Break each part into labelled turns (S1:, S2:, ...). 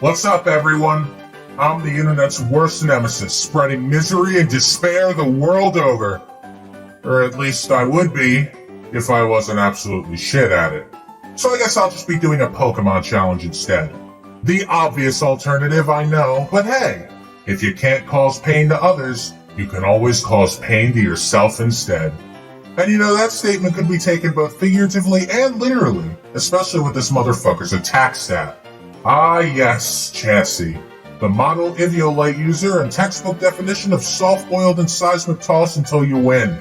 S1: What's up, everyone? I'm the internet's worst nemesis, spreading misery and despair the world over. Or at least I would be, if I wasn't absolutely shit at it. So I guess I'll just be doing a Pokemon challenge instead. The obvious alternative, I know, but hey, if you can't cause pain to others, you can always cause pain to yourself instead. And you know, that statement could be taken both figuratively and literally, especially with this motherfucker's attack stat. Ah yes, Chansey, the model Eviolite user and textbook definition of soft-boiled and seismic toss until you win.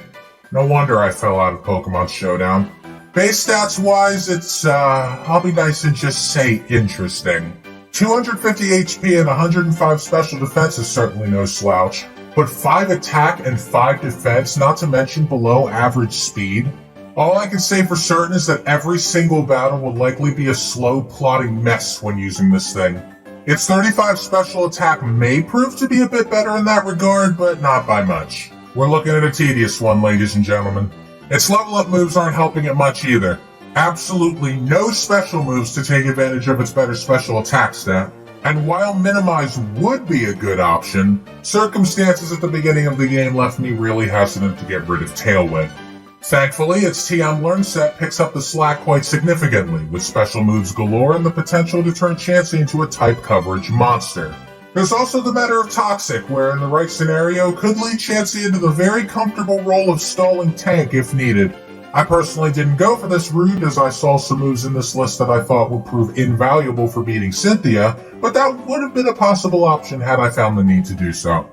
S1: No wonder I fell out of Pokemon Showdown. Base stats-wise, it's, I'll be nice and just say interesting. 250 HP and 105 special defense is certainly no slouch, but 5 attack and 5 defense, not to mention below average speed. All I can say for certain is that every single battle will likely be a slow, plodding mess when using this thing. Its 35 special attack may prove to be a bit better in that regard, but not by much. We're looking at a tedious one, ladies and gentlemen. Its level up moves aren't helping it much either. Absolutely no special moves to take advantage of its better special attack stat. And while Minimize would be a good option, circumstances at the beginning of the game left me really hesitant to get rid of Tailwind. Thankfully, its TM Learn set picks up the slack quite significantly, with special moves galore and the potential to turn Chansey into a type coverage monster. There's also the matter of Toxic, where in the right scenario could lead Chansey into the very comfortable role of stalling tank if needed. I personally didn't go for this route as I saw some moves in this list that I thought would prove invaluable for beating Cynthia, but that would have been a possible option had I found the need to do so.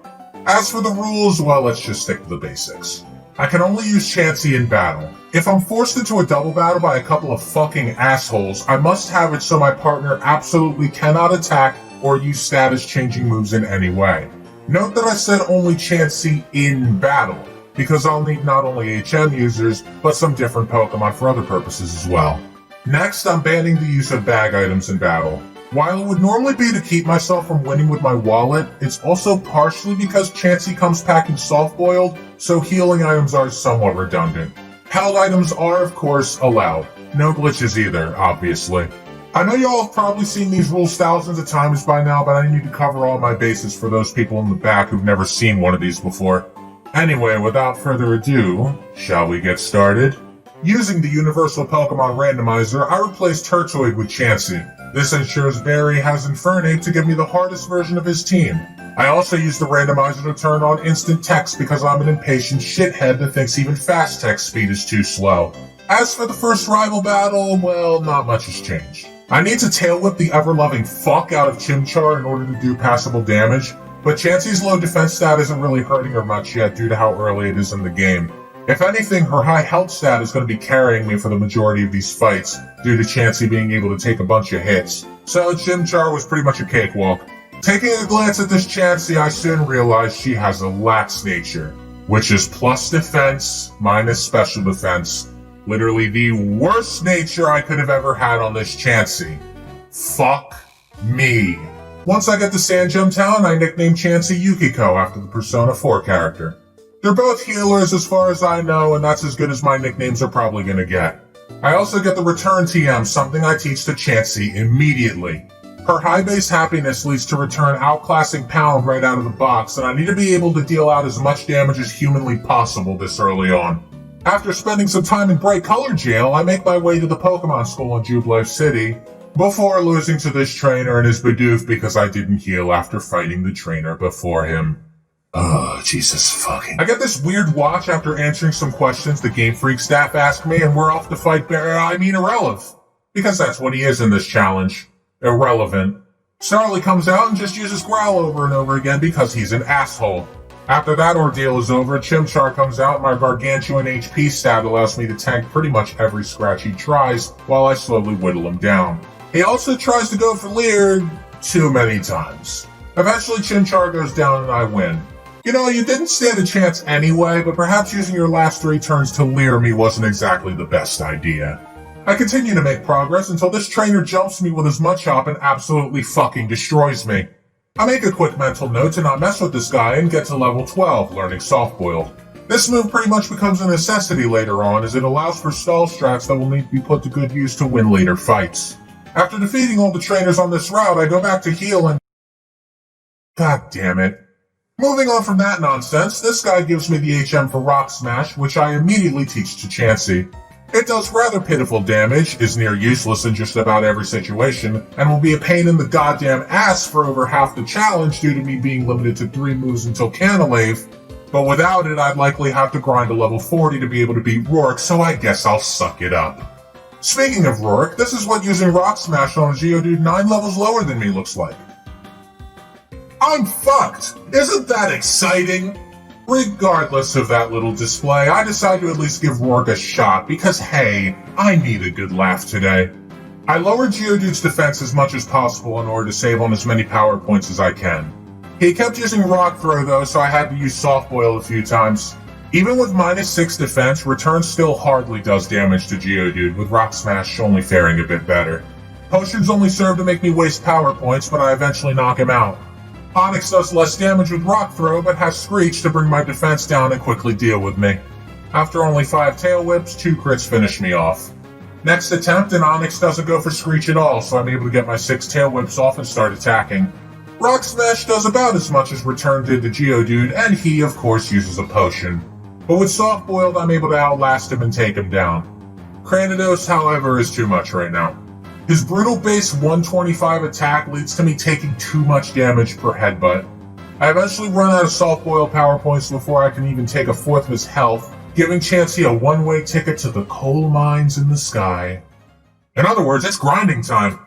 S1: As for the rules, well, let's just stick to the basics. I can only use Chansey in battle. If I'm forced into a double battle by a couple of fucking assholes, I must have it so my partner absolutely cannot attack or use status-changing moves in any way. Note that I said only Chansey in battle, because I'll need not only HM users, but some different Pokemon for other purposes as well. Next, I'm banning the use of bag items in battle. While it would normally be to keep myself from winning with my wallet, it's also partially because Chansey comes packing soft-boiled, so healing items are somewhat redundant. Held items are, of course, allowed. No glitches either, obviously. I know y'all have probably seen these rules thousands of times by now, but I need to cover all my bases for those people in the back who've never seen one of these before. Anyway, without further ado, shall we get started? Using the Universal Pokemon Randomizer, I replaced Turtoid with Chansey. This ensures Barry has Infernape to give me the hardest version of his team. I also use the randomizer to turn on instant text because I'm an impatient shithead that thinks even fast text speed is too slow. As for the first rival battle, well, not much has changed. I need to tail whip the ever-loving fuck out of Chimchar in order to do passable damage, but Chansey's low defense stat isn't really hurting her much yet due to how early it is in the game. If anything, her high health stat is going to be carrying me for the majority of these fights, due to Chansey being able to take a bunch of hits. So Chimchar was pretty much a cakewalk. Taking a glance at this Chansey, I soon realized she has a lax nature, which is plus defense, minus special defense. Literally the worst nature I could have ever had on this Chansey. Fuck me. Once I get to Sandgem Town, I nickname Chansey Yukiko after the Persona 4 character. They're both healers as far as I know, and that's as good as my nicknames are probably gonna get. I also get the Return TM, something I teach to Chansey immediately. Her high base happiness leads to Return outclassing Pound right out of the box, and I need to be able to deal out as much damage as humanly possible this early on. After spending some time in Bright Color Jail, I make my way to the Pokemon School in Jubilife City, before losing to this trainer and his Bidoof because I didn't heal after fighting the trainer before him. Oh, Jesus fucking. I get this weird watch after answering some questions the Game Freak staff asked me, and we're off to fight Irrelev. Because that's what he is in this challenge. Irrelevant. Starly comes out and just uses Growl over and over again because he's an asshole. After that ordeal is over, Chimchar comes out and my gargantuan HP stat allows me to tank pretty much every scratch he tries while I slowly whittle him down. He also tries to go for Leer too many times. Eventually Chimchar goes down and I win. You know, you didn't stand a chance anyway, but perhaps using your last 3 turns to Leer me wasn't exactly the best idea. I continue to make progress until this trainer jumps me with his Mudchop and absolutely fucking destroys me. I make a quick mental note to not mess with this guy and get to level 12, learning Soft Boiled. This move pretty much becomes a necessity later on as it allows for stall strats that will need to be put to good use to win later fights. After defeating all the trainers on this route, I go back to heal and... God damn it. Moving on from that nonsense, this guy gives me the HM for Rock Smash, which I immediately teach to Chansey. It does rather pitiful damage, is near useless in just about every situation, and will be a pain in the goddamn ass for over half the challenge due to me being limited to 3 moves until Canalave, but without it I'd likely have to grind to level 40 to be able to beat Roark, so I guess I'll suck it up. Speaking of Roark, this is what using Rock Smash on a Geodude 9 levels lower than me looks like. I'm fucked! Isn't that exciting? Regardless of that little display, I decide to at least give Roark a shot because, hey, I need a good laugh today. I lowered Geodude's defense as much as possible in order to save on as many power points as I can. He kept using Rock Throw though, so I had to use Soft Boil a few times. Even with -6 defense, Return still hardly does damage to Geodude, with Rock Smash only faring a bit better. Potions only serve to make me waste power points, but I eventually knock him out. Onyx does less damage with Rock Throw, but has Screech to bring my defense down and quickly deal with me. After only 5 Tail Whips, 2 crits finish me off. Next attempt, and Onyx doesn't go for Screech at all, so I'm able to get my 6 Tail Whips off and start attacking. Rock Smash does about as much as Return did to Geodude, and he, of course, uses a potion. But with Soft Boiled, I'm able to outlast him and take him down. Cranidos, however, is too much right now. His brutal base 125 attack leads to me taking too much damage per headbutt. I eventually run out of Soft Boil power points before I can even take a fourth of his health, giving Chansey a one-way ticket to the coal mines in the sky. In other words, it's grinding time.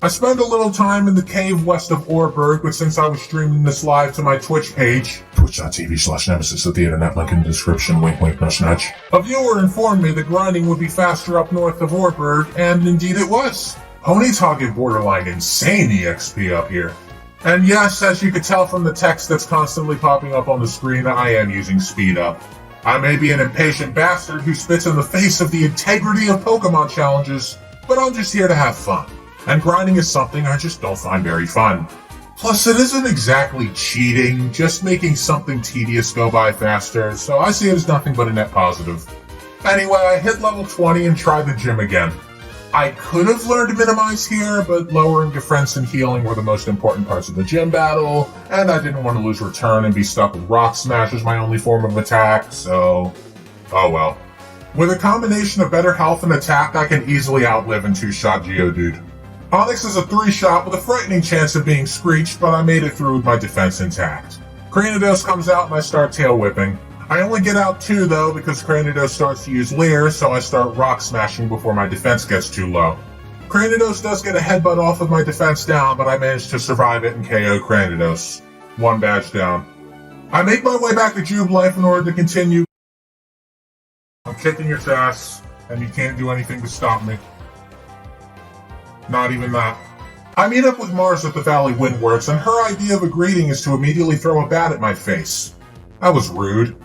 S1: I spend a little time in the cave west of Orberg, but since I was streaming this live to my Twitch page, twitch.tv/Nemesis, at the internet link in the description, wink wink nudge nudge, a viewer informed me that grinding would be faster up north of Orberg, and indeed it was. Ponyta get borderline insane EXP up here. And yes, as you could tell from the text that's constantly popping up on the screen, I am using speed up. I may be an impatient bastard who spits in the face of the integrity of Pokemon challenges, but I'm just here to have fun. And grinding is something I just don't find very fun. Plus, it isn't exactly cheating, just making something tedious go by faster, so I see it as nothing but a net positive. Anyway, I hit level 20 and tried the gym again. I could have learned to minimize here, but lowering defense and healing were the most important parts of the gym battle, and I didn't want to lose Return and be stuck with Rock Smash as my only form of attack, so... oh well. With a combination of better health and attack, I can easily outlive and 2-shot Geodude. Onyx is a 3-shot with a frightening chance of being Screeched, but I made it through with my defense intact. Cranidos comes out and I start tail whipping. I only get out 2 though because Cranidos starts to use Leer, so I start Rock Smashing before my defense gets too low. Cranidos does get a headbutt off with my defense down, but I manage to survive it and KO Cranidos. 1 badge down. I make my way back to Jubilife in order to continue. I'm kicking your ass, and you can't do anything to stop me. Not even that. I meet up with Mars at the Valley Windworks, and her idea of a greeting is to immediately throw a bat at my face. That was rude.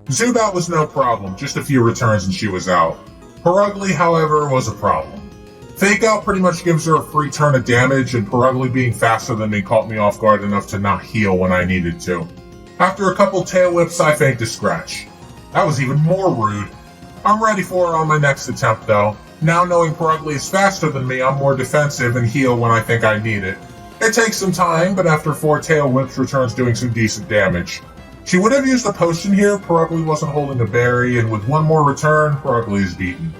S1: Zubat was no problem, just a few returns and she was out. Perugly, however, was a problem. Fake Out pretty much gives her a free turn of damage, and Perugly being faster than me caught me off guard enough to not heal when I needed to. After a couple tail whips, I faked a scratch. That was even more rude. I'm ready for her on my next attempt though. Now knowing Perugly is faster than me, I'm more defensive and heal when I think I need it. It takes some time, but after 4 tail whips, Return's doing some decent damage. She would have used a potion here, Perugly wasn't holding a berry, and with 1 more return, Perugly is beaten.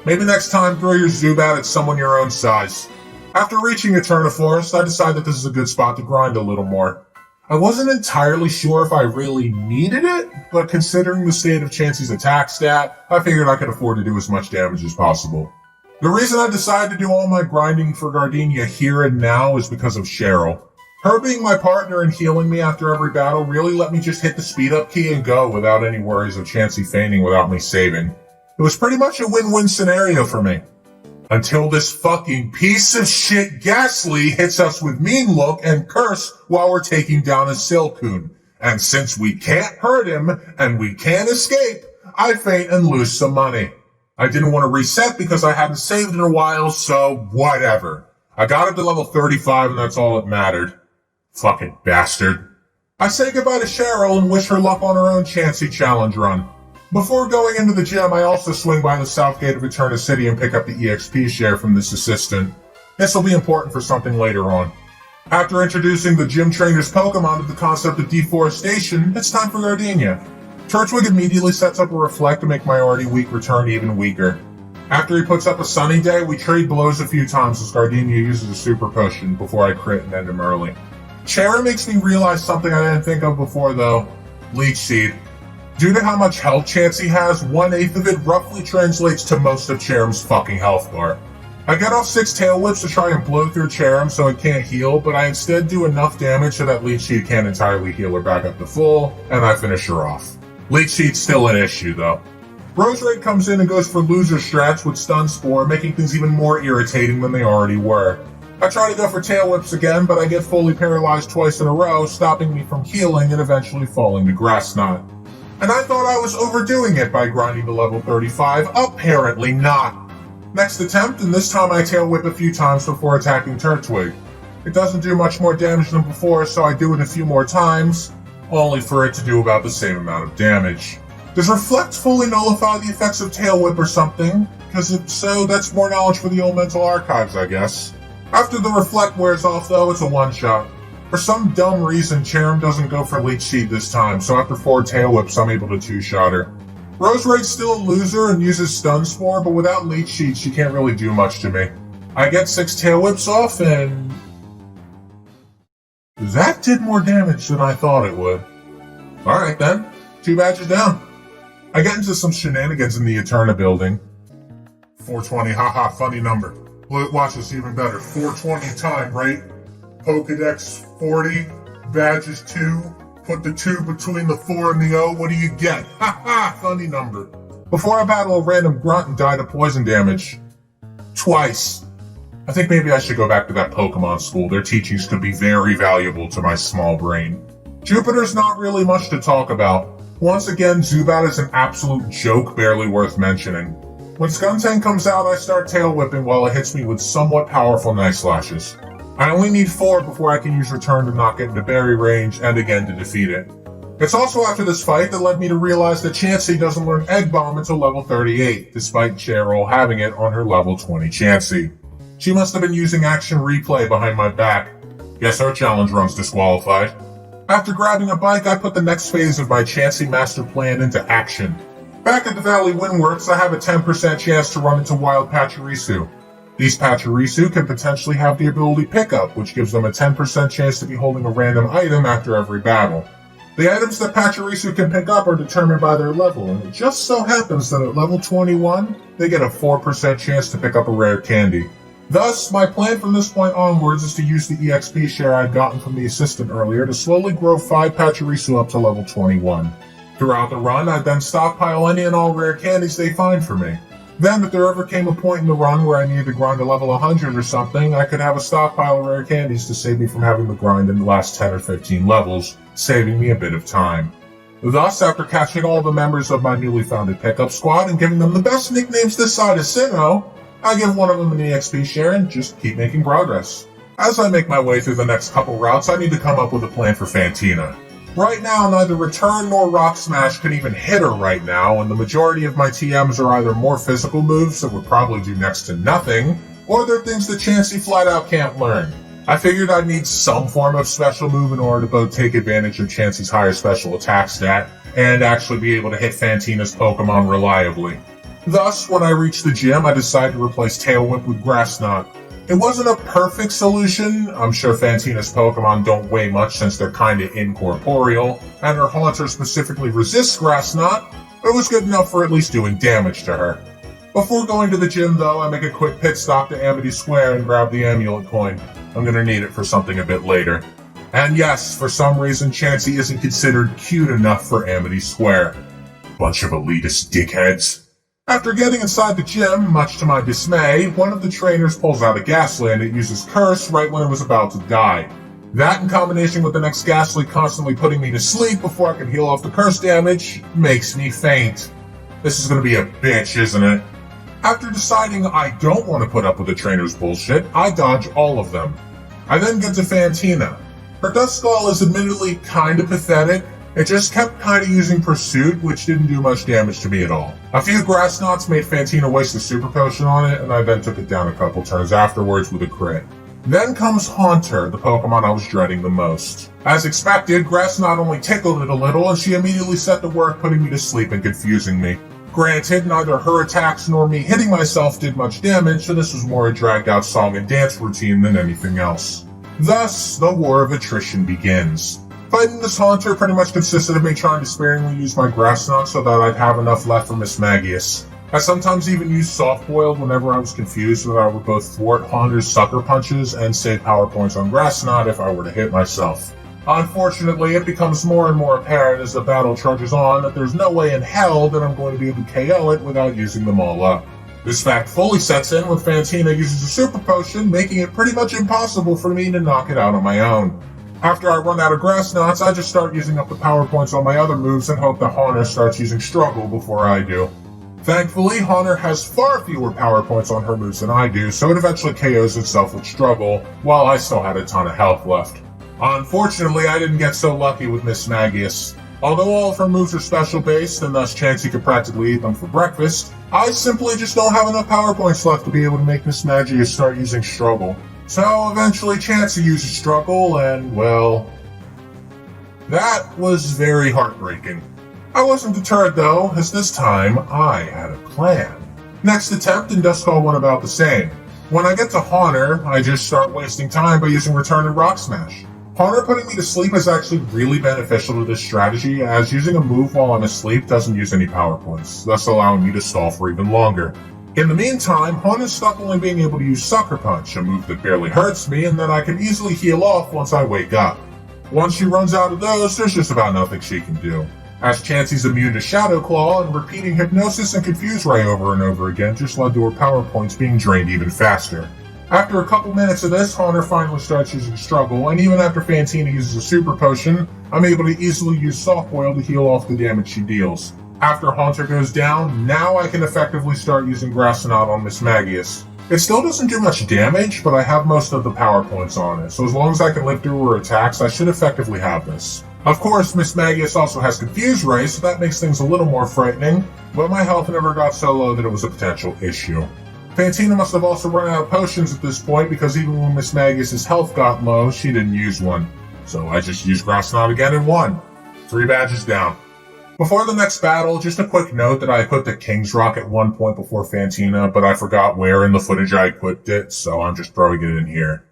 S1: Maybe next time throw your Zubat at someone your own size. After reaching Eterna Forest, I decide that this is a good spot to grind a little more. I wasn't entirely sure if I really needed it, but considering the state of Chansey's attack stat, I figured I could afford to do as much damage as possible. The reason I decided to do all my grinding for Gardenia here and now is because of Cheryl. Her being my partner and healing me after every battle really let me just hit the speed up key and go without any worries of Chansey feigning without me saving. It was pretty much a win-win scenario for me. Until this fucking piece of shit Ghastly hits us with Mean Look and Curse while we're taking down a Silcoon. And since we can't hurt him and we can't escape, I faint and lose some money. I didn't want to reset because I hadn't saved in a while, so whatever. I got up to level 35 and that's all that mattered. Fucking bastard. I say goodbye to Cheryl and wish her luck on her own Chansey challenge run. Before going into the gym, I also swing by the south gate of Eterna City and pick up the EXP share from this assistant. This will be important for something later on. After introducing the gym trainer's Pokemon to the concept of deforestation, it's time for Gardenia. Turtwig immediately sets up a Reflect to make my already weak return even weaker. After he puts up a Sunny Day, we trade blows a few times as Gardenia uses a Super Potion before I crit and end him early. Chara makes me realize something I didn't think of before though. Leech Seed. Due to how much health Chansey has, 1/8 of it roughly translates to most of Charam's fucking health bar. I get off 6 Tail Whips to try and blow through Charam so it can't heal, but I instead do enough damage so that Leech Seed can't entirely heal her back up to full, and I finish her off. Leech Seed's still an issue though. Roserade comes in and goes for loser strats with Stun Spore, making things even more irritating than they already were. I try to go for Tail Whips again, but I get fully paralyzed twice in a row, stopping me from healing and eventually falling to Grass Knot. And I thought I was overdoing it by grinding to level 35, apparently not. Next attempt, and this time I Tail Whip a few times before attacking Turtwig. It doesn't do much more damage than before, so I do it a few more times, only for it to do about the same amount of damage. Does Reflect fully nullify the effects of Tail Whip or something? Because if so, that's more knowledge for the Elemental Archives, I guess. After the Reflect wears off though, it's a one-shot. For some dumb reason, Charam doesn't go for Leech Seed this time, so after 4 Tail Whips, I'm able to two-shot her. Roserade's still a loser and uses Stun Spore, but without Leech Seed, she can't really do much to me. I get 6 Tail Whips off, and that did more damage than I thought it would. Alright then, 2 badges down. I get into some shenanigans in the Eterna building. 420, haha, funny number. Watch this even better. 420 time, right? Pokedex 40, badges 2, put the 2 between the 4 and the O, what do you get? Haha, funny number. Before I battle a random grunt and die to poison damage. Twice. I think maybe I should go back to that Pokemon school. Their teachings could be very valuable to my small brain. Jupiter's not really much to talk about. Once again, Zubat is an absolute joke barely worth mentioning. When Skuntank comes out, I start tail whipping while it hits me with somewhat powerful Night Slashes. I only need 4 before I can use Return to knock it into berry range and again to defeat it. It's also after this fight that led me to realize that Chansey doesn't learn Egg Bomb until level 38, despite Cheryl having it on her level 20 Chansey. She must have been using Action Replay behind my back. Guess our challenge run's disqualified. After grabbing a bike, I put the next phase of my Chansey master plan into action. Back at the Valley Windworks, I have a 10% chance to run into Wild Pachirisu. These Pachirisu can potentially have the ability Pickup, which gives them a 10% chance to be holding a random item after every battle. The items that Pachirisu can pick up are determined by their level, and it just so happens that at level 21, they get a 4% chance to pick up a rare candy. Thus, my plan from this point onwards is to use the EXP share I'd gotten from the assistant earlier to slowly grow 5 Pachirisu up to level 21. Throughout the run, I'd then stockpile any and all rare candies they find for me. Then, if there ever came a point in the run where I needed to grind to level 100 or something, I could have a stockpile of rare candies to save me from having to grind in the last 10 or 15 levels, saving me a bit of time. Thus, after catching all the members of my newly founded pickup squad and giving them the best nicknames this side of Sinnoh, I give one of them an EXP share and just keep making progress. As I make my way through the next couple routes, I need to come up with a plan for Fantina. Right now, neither Return nor Rock Smash can even hit her right now, and the majority of my TMs are either more physical moves that would probably do next to nothing, or they're things that Chansey flat out can't learn. I figured I'd need some form of special move in order to both take advantage of Chansey's higher special attack stat, and actually be able to hit Fantina's Pokemon reliably. Thus, when I reached the gym, I decided to replace Tail Whip with Grass Knot. It wasn't a perfect solution. I'm sure Fantina's Pokemon don't weigh much since they're kinda incorporeal, and her Haunter specifically resists Grass Knot, but it was good enough for at least doing damage to her. Before going to the gym though, I make a quick pit stop to Amity Square and grab the amulet coin. I'm gonna need it for something a bit later. And yes, for some reason Chansey isn't considered cute enough for Amity Square. Bunch of elitist dickheads. After getting inside the gym, much to my dismay, one of the trainers pulls out a Ghastly and it uses Curse right when it was about to die. That, in combination with the next Ghastly constantly putting me to sleep before I can heal off the curse damage, makes me faint. This is gonna be a bitch, isn't it? After deciding I don't want to put up with the trainer's bullshit, I dodge all of them. I then get to Fantina. Her Duskull is admittedly kinda pathetic. It just kept kinda using Pursuit, which didn't do much damage to me at all. A few grass knots made Fantina waste a super potion on it, and I then took it down a couple turns afterwards with a crit. Then comes Haunter, the Pokemon I was dreading the most. As expected, Grass Knot only tickled it a little, and she immediately set to work putting me to sleep and confusing me. Granted, neither her attacks nor me hitting myself did much damage, so this was more a dragged-out song and dance routine than anything else. Thus, the war of attrition begins. Fighting this Haunter pretty much consisted of me trying to sparingly use my Grass Knot so that I'd have enough left for Miss Magius. I sometimes even used Soft Boiled whenever I was confused so that I would both thwart Haunter's Sucker Punches and save power points on Grass Knot if I were to hit myself. Unfortunately, it becomes more and more apparent as the battle charges on that there's no way in hell that I'm going to be able to KO it without using them all up. This fact fully sets in when Fantina uses a Super Potion, making it pretty much impossible for me to knock it out on my own. After I run out of Grass Knots, I just start using up the power points on my other moves and hope that Haunter starts using Struggle before I do. Thankfully, Haunter has far fewer power points on her moves than I do, so it eventually KOs itself with Struggle, while I still had a ton of health left. Unfortunately, I didn't get so lucky with Miss Magius. Although all of her moves are special-based, and thus Chansey could practically eat them for breakfast, I simply just don't have enough power points left to be able to make Miss Magius start using Struggle. So eventually Chansey uses Struggle, and, well, that was very heartbreaking. I wasn't deterred though, as this time I had a plan. Next attempt and Duskull went about the same. When I get to Haunter, I just start wasting time by using Return and Rock Smash. Haunter putting me to sleep is actually really beneficial to this strategy, as using a move while I'm asleep doesn't use any power points, thus allowing me to stall for even longer. In the meantime, Haunter's stuck only being able to use Sucker Punch, a move that barely hurts me and that I can easily heal off once I wake up. Once she runs out of those, there's just about nothing she can do. As Chansey's immune to Shadow Claw, and repeating Hypnosis and Confuse Ray over and over again just led to her power points being drained even faster. After a couple minutes of this, Haunter finally starts using Struggle, and even after Fantina uses a Super Potion, I'm able to easily use Soft Boil to heal off the damage she deals. After Haunter goes down, now I can effectively start using Grass Knot on Miss Magius. It still doesn't do much damage, but I have most of the power points on it, so as long as I can live through her attacks, I should effectively have this. Of course, Miss Magius also has Confuse Ray, so that makes things a little more frightening, but my health never got so low that it was a potential issue. Fantina must have also run out of potions at this point, because even when Miss Magius' health got low, she didn't use one. So I just used Grass Knot again and won. 3 badges down. Before the next battle, just a quick note that I put the King's Rock at one point before Fantina, but I forgot where in the footage I equipped it, so I'm just throwing it in here.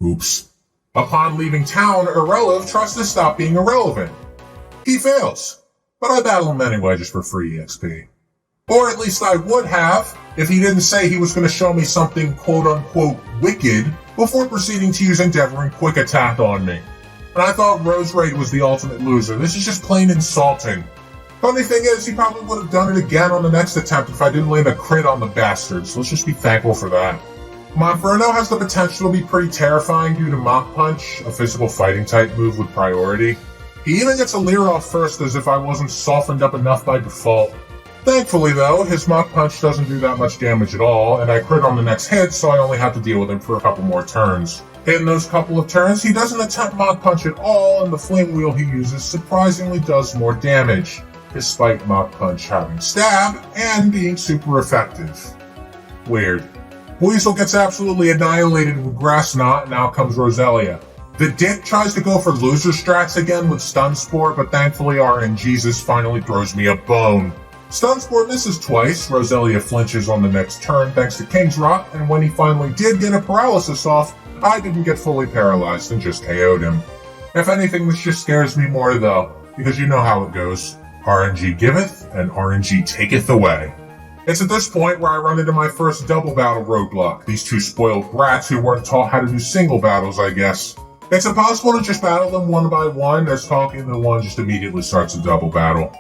S1: Oops. Upon leaving town, Irrelev tries to stop being irrelevant. He fails, but I battle him anyway just for free EXP. Or at least I would have, if he didn't say he was going to show me something quote-unquote wicked before proceeding to use Endeavor and Quick Attack on me. And I thought Rose Raid was the ultimate loser. This is just plain insulting. Funny thing is, he probably would have done it again on the next attempt if I didn't land a crit on the bastard, so let's just be thankful for that. Monferno has the potential to be pretty terrifying due to Mach Punch, a physical fighting type move with priority. He even gets a Leer off first as if I wasn't softened up enough by default. Thankfully though, his Mach Punch doesn't do that much damage at all, and I crit on the next hit, so I only have to deal with him for a couple more turns. In those couple of turns, he doesn't attempt Mach Punch at all, and the Flame Wheel he uses surprisingly does more damage, despite Mach Punch having Stab and being super effective. Weird. Weavile gets absolutely annihilated with Grass Knot, and out comes Roselia. The Dick tries to go for loser strats again with Stun Spore, but thankfully RNGesus finally throws me a bone. Stun Spore misses twice, Roselia flinches on the next turn thanks to King's Rock, and when he finally did get a paralysis off, I didn't get fully paralyzed and just KO'd him. If anything, this just scares me more though, because you know how it goes. RNG giveth, and RNG taketh away. It's at this point where I run into my first double battle roadblock, these two spoiled brats who weren't taught how to do single battles, I guess. It's impossible to just battle them one by one, as talking to one just immediately starts a double battle.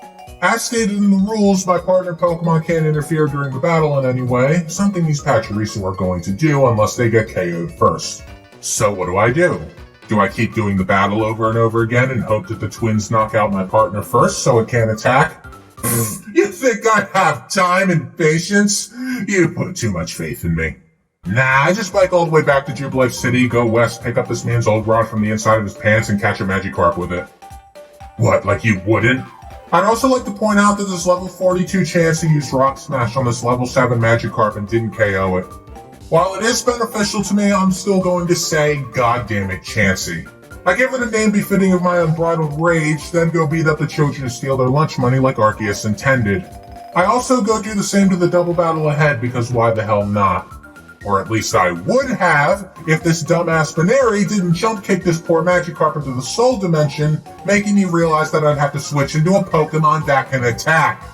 S1: As stated in the rules, my partner Pokemon can't interfere during the battle in any way, something these Pachirisu are going to do unless they get KO'd first. So what do? Do I keep doing the battle over and over again and hope that the twins knock out my partner first so it can't attack? You think I have time and patience? You put too much faith in me. Nah, I just bike all the way back to Jubilife City, go west, pick up this man's old rod from the inside of his pants, and catch a Magikarp with it. What, like you wouldn't? I'd also like to point out that this level 42 Chansey used Rock Smash on this level 7 Magikarp and didn't KO it. While it is beneficial to me, I'm still going to say, God damn it, Chansey. I give it a name befitting of my unbridled rage, then go beat up the children to steal their lunch money like Arceus intended. I also go do the same to the double battle ahead because why the hell not? Or at least I would have, if this dumbass Baneri didn't jump kick this poor Magikarp into the Soul Dimension, making me realize that I'd have to switch into a Pokemon that can attack.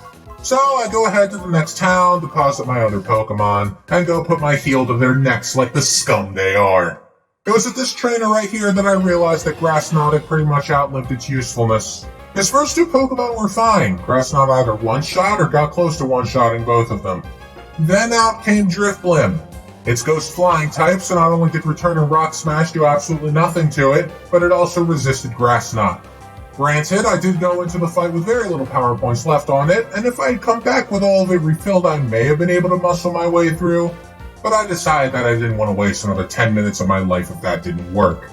S1: So I go ahead to the next town, deposit my other Pokemon, and go put my heel to their necks like the scum they are. It was at this trainer right here that I realized that Grass Knot had pretty much outlived its usefulness. His first two Pokemon were fine. Grass Knot either one-shot or got close to one-shotting both of them. Then out came Drifblim. Its Ghost Flying type, so not only did Return and Rock Smash do absolutely nothing to it, but it also resisted Grass Knot. Granted, I did go into the fight with very little power points left on it, and if I had come back with all of it refilled, I may have been able to muscle my way through, but I decided that I didn't want to waste another 10 minutes of my life if that didn't work.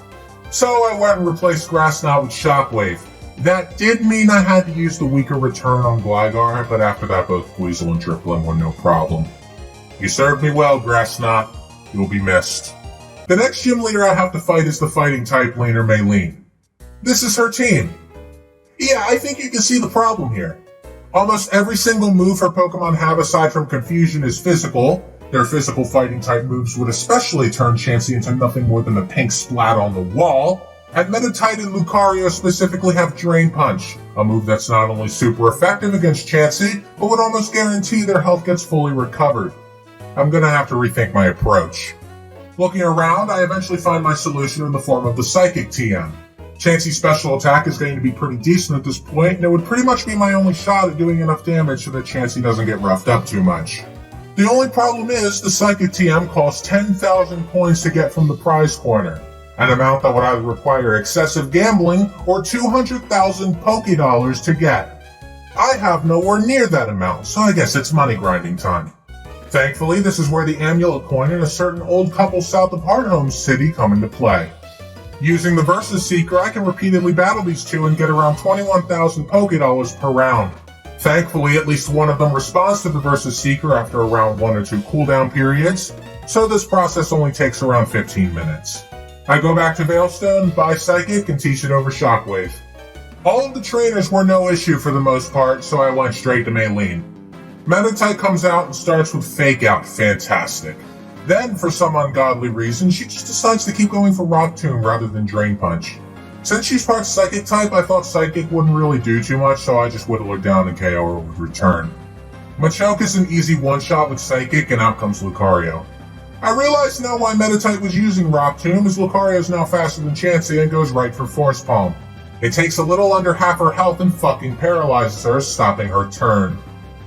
S1: So I went and replaced Grass Knot with Shockwave. That did mean I had to use the weaker Return on Gligar, but after that both Weavile and Drifblim were no problem. You served me well, Grass Knot. You'll be missed. The next gym leader I have to fight is the fighting type Leonard Meilene. This is her team. Yeah, I think you can see the problem here. Almost every single move her Pokemon have aside from Confusion is physical. Their physical fighting type moves would especially turn Chansey into nothing more than a pink splat on the wall. And Meditite and Lucario specifically have Drain Punch, a move that's not only super effective against Chansey, but would almost guarantee their health gets fully recovered. I'm gonna have to rethink my approach. Looking around, I eventually find my solution in the form of the Psychic TM. Chansey's special attack is going to be pretty decent at this point, and it would pretty much be my only shot at doing enough damage so that Chansey doesn't get roughed up too much. The only problem is, the Psychic TM costs 10,000 coins to get from the prize corner, an amount that would either require excessive gambling or 200,000 Pokédollars to get. I have nowhere near that amount, so I guess it's money grinding time. Thankfully, this is where the Amulet Coin and a certain old couple south of Hardhome City come into play. Using the Versus Seeker, I can repeatedly battle these two and get around 21,000 Pokédollars per round. Thankfully, at least one of them responds to the Versus Seeker after around 1 or 2 cooldown periods, so this process only takes around 15 minutes. I go back to Veilstone, buy Psychic, and teach it over Shockwave. All of the trainers were no issue for the most part, so I went straight to Meilene. Meditite comes out and starts with Fake Out, fantastic. Then, for some ungodly reason, she just decides to keep going for Rock Tomb rather than Drain Punch. Since she's part Psychic type, I thought Psychic wouldn't really do too much, so I just whittle her down and KO her with Return. Machoke is an easy one-shot with Psychic, and out comes Lucario. I realize now why Meditite was using Rock Tomb, as Lucario is now faster than Chansey and goes right for Force Palm. It takes a little under half her health and fucking paralyzes her, stopping her turn.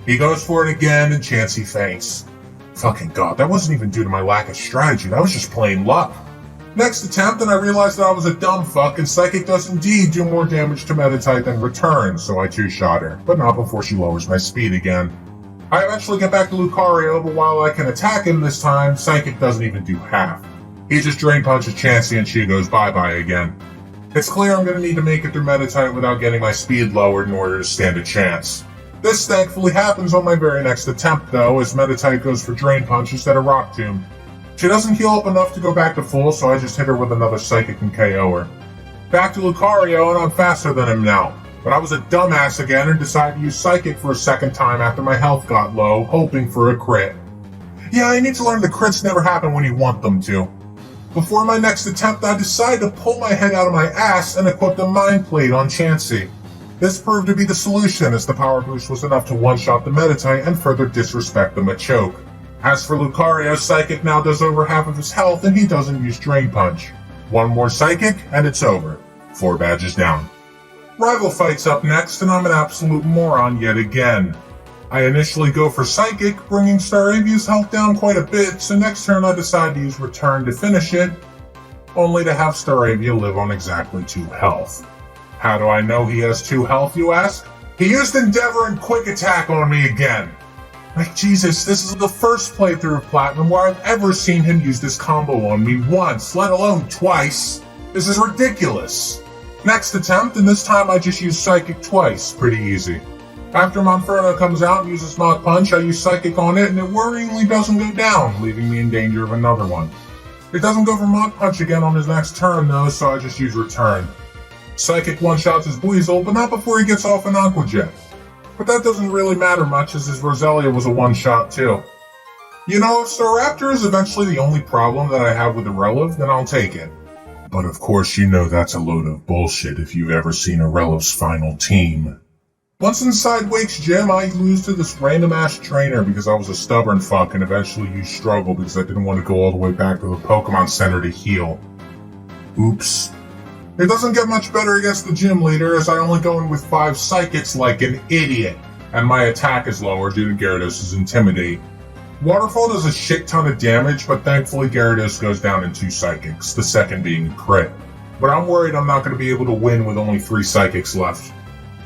S1: He goes for it again, and Chansey faints. Fucking god, that wasn't even due to my lack of strategy, that was just plain luck. Next attempt, and I realized that I was a dumb fuck, and Psychic does indeed do more damage to Meditite than Return, so I two-shot her, but not before she lowers my speed again. I eventually get back to Lucario, but while I can attack him this time, Psychic doesn't even do half. He just Drain Punches Chansey and she goes bye-bye again. It's clear I'm going to need to make it through Meditite without getting my speed lowered in order to stand a chance. This thankfully happens on my very next attempt though, as Meditite goes for Drain Punch instead of Rock Tomb. She doesn't heal up enough to go back to full, so I just hit her with another Psychic and KO her. Back to Lucario, and I'm faster than him now. But I was a dumbass again and decided to use Psychic for a second time after my health got low, hoping for a crit. Yeah, I need to learn the crits never happen when you want them to. Before my next attempt, I decided to pull my head out of my ass and equip the Mind Plate on Chansey. This proved to be the solution, as the power boost was enough to one-shot the Meditite and further disrespect the Machoke. As for Lucario, Psychic now does over half of his health and he doesn't use Drain Punch. One more Psychic and it's over. 4 badges down. Rival Fight's up next, and I'm an absolute moron yet again. I initially go for Psychic, bringing Staravia's health down quite a bit, so next turn I decide to use Return to finish it, only to have Staravia live on exactly 2 health. How do I know he has 2 health, you ask? He used Endeavor and Quick Attack on me again. Like Jesus, this is the first playthrough of Platinum where I've ever seen him use this combo on me once, let alone twice. This is ridiculous. Next attempt, and this time I just use Psychic twice, pretty easy. After Monferno comes out and uses Mach Punch, I use Psychic on it and it worryingly doesn't go down, leaving me in danger of another one. It doesn't go for Mach Punch again on his next turn though, so I just use Return. Psychic one-shots his Weavile, but not before he gets off an Aqua Jet. But that doesn't really matter much as his Roselia was a one-shot too. You know, if Staraptor is eventually the only problem that I have with the Reliv, then I'll take it. But of course you know that's a load of bullshit if you've ever seen a Reliv's final team. Once inside Wake's gym, I lose to this random-ass trainer because I was a stubborn fuck and eventually used Struggle because I didn't want to go all the way back to the Pokemon Center to heal. Oops. It doesn't get much better against the gym leader as I only go in with 5 Psychics like an idiot, and my attack is lower due to Gyarados' Intimidate. Waterfall does a shit ton of damage, but thankfully Gyarados goes down in 2 Psychics, the second being a crit. But I'm worried I'm not going to be able to win with only 3 Psychics left.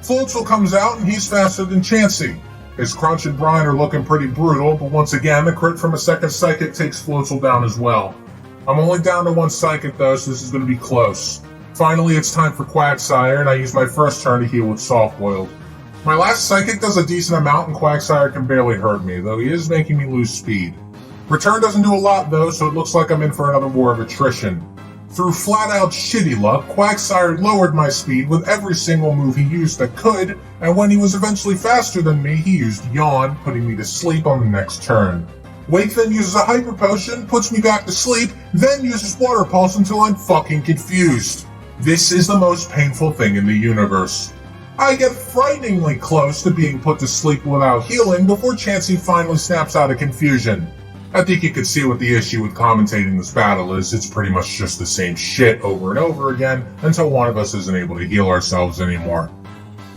S1: Floatzel comes out and he's faster than Chansey. His Crunch and Brine are looking pretty brutal, but once again the crit from a second Psychic takes Floatzel down as well. I'm only down to 1 Psychic though, so this is going to be close. Finally it's time for Quagsire, and I use my first turn to heal with Soft Boiled. My last Psychic does a decent amount and Quagsire can barely hurt me, though he is making me lose speed. Return doesn't do a lot though, so it looks like I'm in for another war of attrition. Through flat-out shitty luck, Quagsire lowered my speed with every single move he used that could, and when he was eventually faster than me, he used Yawn, putting me to sleep on the next turn. Wake then uses a Hyper Potion, puts me back to sleep, then uses Water Pulse until I'm fucking confused. This is the most painful thing in the universe. I get frighteningly close to being put to sleep without healing before Chansey finally snaps out of confusion. I think you can see what the issue with commentating this battle is. It's pretty much just the same shit over and over again until one of us isn't able to heal ourselves anymore.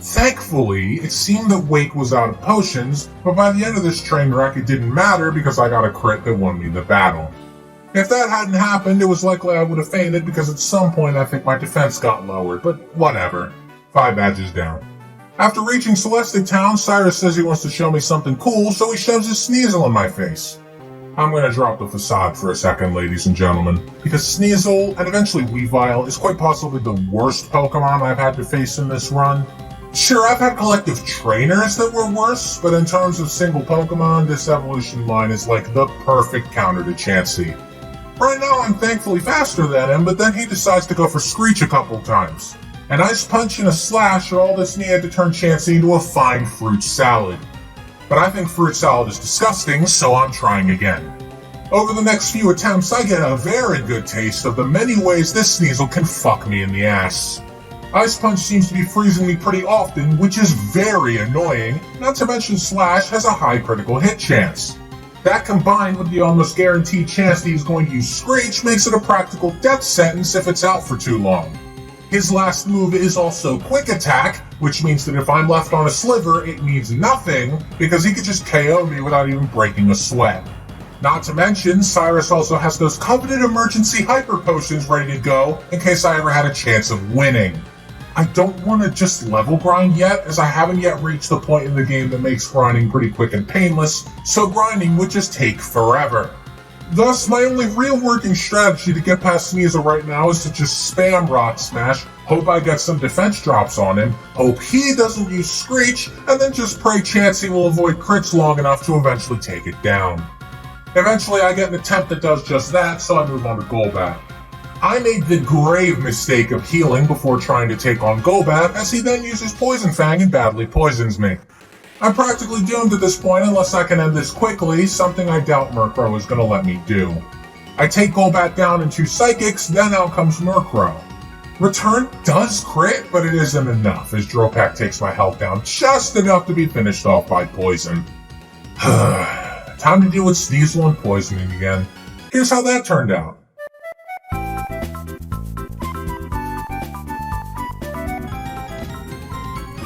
S1: Thankfully, it seemed that Wake was out of potions, but by the end of this train wreck it didn't matter because I got a crit that won me the battle. If that hadn't happened, it was likely I would have fainted because at some point I think my defense got lowered, but whatever. 5 badges down. After reaching Celestic Town, Cyrus says he wants to show me something cool, so he shoves his Sneasel in my face. I'm going to drop the facade for a second, ladies and gentlemen, because Sneasel, and eventually Weavile, is quite possibly the worst Pokemon I've had to face in this run. Sure, I've had collective trainers that were worse, but in terms of single Pokemon, this evolution line is like the perfect counter to Chansey. Right now I'm thankfully faster than him, but then he decides to go for Screech a couple times. An Ice Punch and a Slash are all that's needed to turn Chansey into a fine fruit salad. But I think fruit salad is disgusting, so I'm trying again. Over the next few attempts, I get a very good taste of the many ways this Sneasel can fuck me in the ass. Ice Punch seems to be freezing me pretty often, which is very annoying, not to mention Slash has a high critical hit chance. That combined with the almost guaranteed chance that he's going to use Screech makes it a practical death sentence if it's out for too long. His last move is also Quick Attack, which means that if I'm left on a sliver, it means nothing, because he could just KO me without even breaking a sweat. Not to mention, Cyrus also has those coveted emergency Hyper Potions ready to go in case I ever had a chance of winning. I don't want to just level grind yet, as I haven't yet reached the point in the game that makes grinding pretty quick and painless, so grinding would just take forever. Thus, my only real working strategy to get past Sneasel right now is to just spam Rock Smash, hope I get some defense drops on him, hope he doesn't use Screech, and then just pray Chansey will avoid crits long enough to eventually take it down. Eventually I get an attempt that does just that, so I move on to Golbat. I made the grave mistake of healing before trying to take on Golbat, as he then uses Poison Fang and badly poisons me. I'm practically doomed at this point unless I can end this quickly, something I doubt Murkrow is going to let me do. I take Golbat down in 2 Psychics, then out comes Murkrow. Return does crit, but it isn't enough, as Dropack takes my health down just enough to be finished off by Poison. Time to deal with Sneasel and Poisoning again. Here's how that turned out.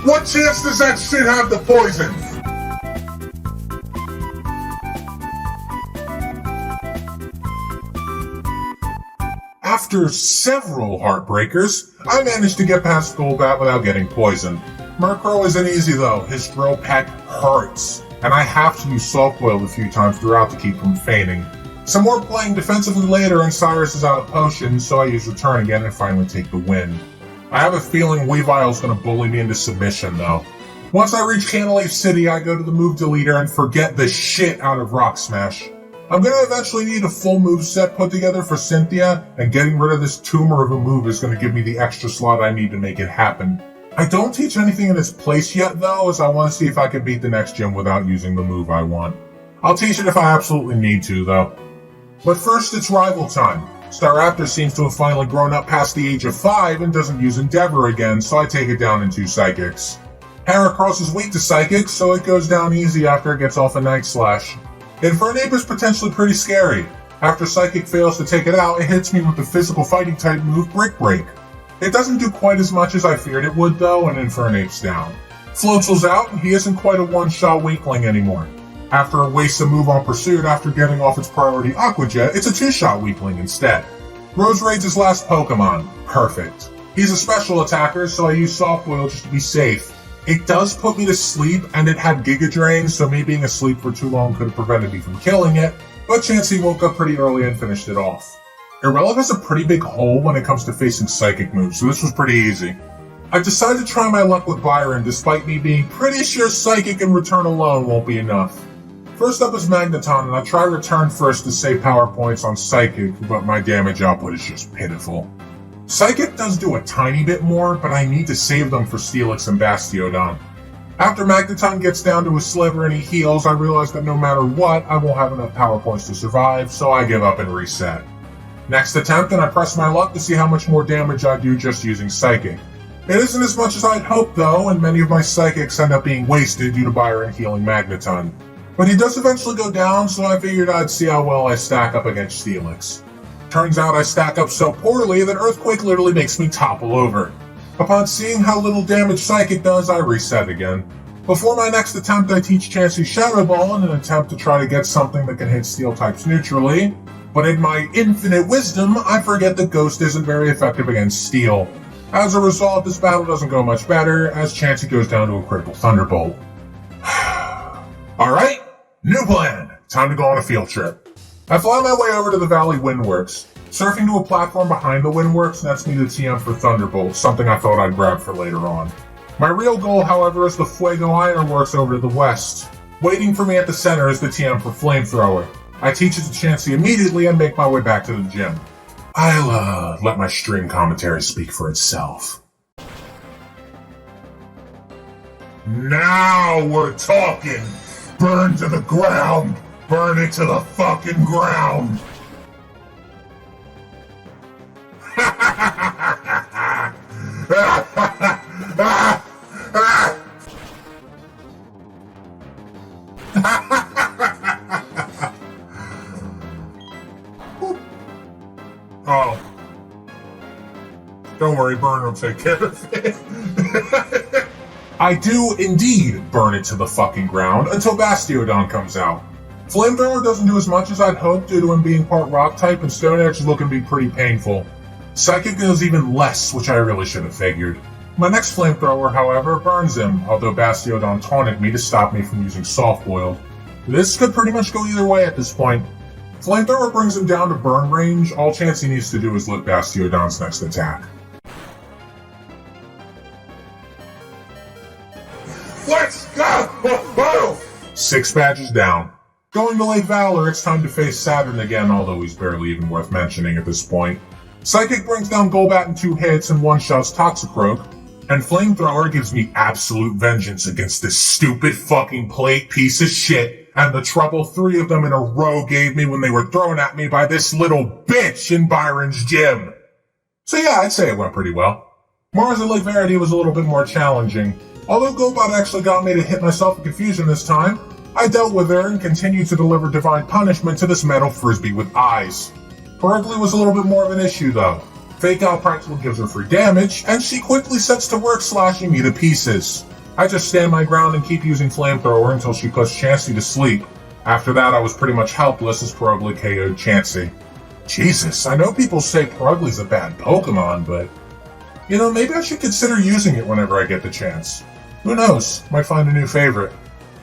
S1: What chance does that shit have to poison? After several heartbreakers, I managed to get past Golbat without getting poisoned. Murkrow isn't easy though, his throw pack hurts, and I have to use Soft Boiled a few times throughout to keep from fainting. Some more playing defensively later and Cyrus is out of potions, so I use Return again and finally take the win. I have a feeling Weavile's gonna bully me into submission, though. Once I reach Canalave City, I go to the move deleter and forget the shit out of Rock Smash. I'm gonna eventually need a full move set put together for Cynthia, and getting rid of this tumor of a move is gonna give me the extra slot I need to make it happen. I don't teach anything in its place yet, though, as I want to see if I can beat the next gym without using the move I want. I'll teach it if I absolutely need to, though. But first, it's rival time. Staraptor seems to have finally grown up past the age of 5 and doesn't use Endeavor again, so I take it down in 2 Psychics. Heracross is weak to Psychics, so it goes down easy after it gets off a Night Slash. Infernape is potentially pretty scary. After Psychic fails to take it out, it hits me with the physical fighting type move Brick Break. It doesn't do quite as much as I feared it would, though, and Infernape's down. Floatzel's out, and he isn't quite a one-shot weakling anymore. After it wastes a move on Pursuit after getting off its priority Aqua Jet, it's a 2-shot weakling instead. Roserade's his last Pokemon. Perfect. He's a special attacker, so I use Soft Boil just to be safe. It does put me to sleep, and it had Giga Drain, so me being asleep for too long could have prevented me from killing it, but Chansey woke up pretty early and finished it off. Irrelevant has a pretty big hole when it comes to facing psychic moves, so this was pretty easy. I've decided to try my luck with Byron, despite me being pretty sure Psychic and Return alone won't be enough. First up is Magneton, and I try Return first to save power points on Psychic, but my damage output is just pitiful. Psychic does do a tiny bit more, but I need to save them for Steelix and Bastiodon. After Magneton gets down to a sliver and he heals, I realize that no matter what, I won't have enough power points to survive, so I give up and reset. Next attempt, and I press my luck to see how much more damage I do just using Psychic. It isn't as much as I'd hoped, though, and many of my Psychics end up being wasted due to Byron healing Magneton. But he does eventually go down, so I figured I'd see how well I stack up against Steelix. Turns out I stack up so poorly that Earthquake literally makes me topple over. Upon seeing how little damage Psychic does, I reset again. Before my next attempt, I teach Chansey Shadow Ball in an attempt to try to get something that can hit Steel types neutrally, but in my infinite wisdom, I forget that Ghost isn't very effective against Steel. As a result, this battle doesn't go much better, as Chansey goes down to a critical Thunderbolt. Alright, new plan! Time to go on a field trip. I fly my way over to the Valley Windworks. Surfing to a platform behind the Windworks nets me the TM for Thunderbolt, something I thought I'd grab for later on. My real goal, however, is the Fuego Ironworks over to the west. Waiting for me at the center is the TM for Flamethrower. I teach it to Chansey immediately and make my way back to the gym. I'll, let my stream commentary speak for itself. Now we're talking! Burn to the ground! Burn it to the fucking ground! Oh. Don't worry, Burn will take care of it. I do indeed burn it to the fucking ground until Bastiodon comes out. Flamethrower doesn't do as much as I'd hoped due to him being part rock type, and Stone Edge is looking to be pretty painful. Psychic does even less, which I really should have figured. My next Flamethrower, however, burns him, although Bastiodon taunted me to stop me from using Soft Boiled. This could pretty much go either way at this point. Flamethrower brings him down to burn range. All Chansey needs to do is lift Bastiodon's next attack. Let's go! 6 badges down. Going to Lake Valor, it's time to face Saturn again, although he's barely even worth mentioning at this point. Psychic brings down Golbat in 2 hits and one-shots Toxicroak, and Flamethrower gives me absolute vengeance against this stupid fucking plate piece of shit, and the trouble 3 of them in a row gave me when they were thrown at me by this little bitch in Byron's gym. So yeah, I'd say it went pretty well. Mars and Lake Verity was a little bit more challenging. Although Golbat actually got me to hit myself in confusion this time, I dealt with her and continued to deliver divine punishment to this metal frisbee with eyes. Perugly was a little bit more of an issue though. Fake Out Practical gives her free damage, and she quickly sets to work slashing me to pieces. I just stand my ground and keep using Flamethrower until she puts Chansey to sleep. After that, I was pretty much helpless as Perugly KO'd Chansey. Jesus, I know people say Perugly's a bad Pokemon, but you know, maybe I should consider using it whenever I get the chance. Who knows, might find a new favorite.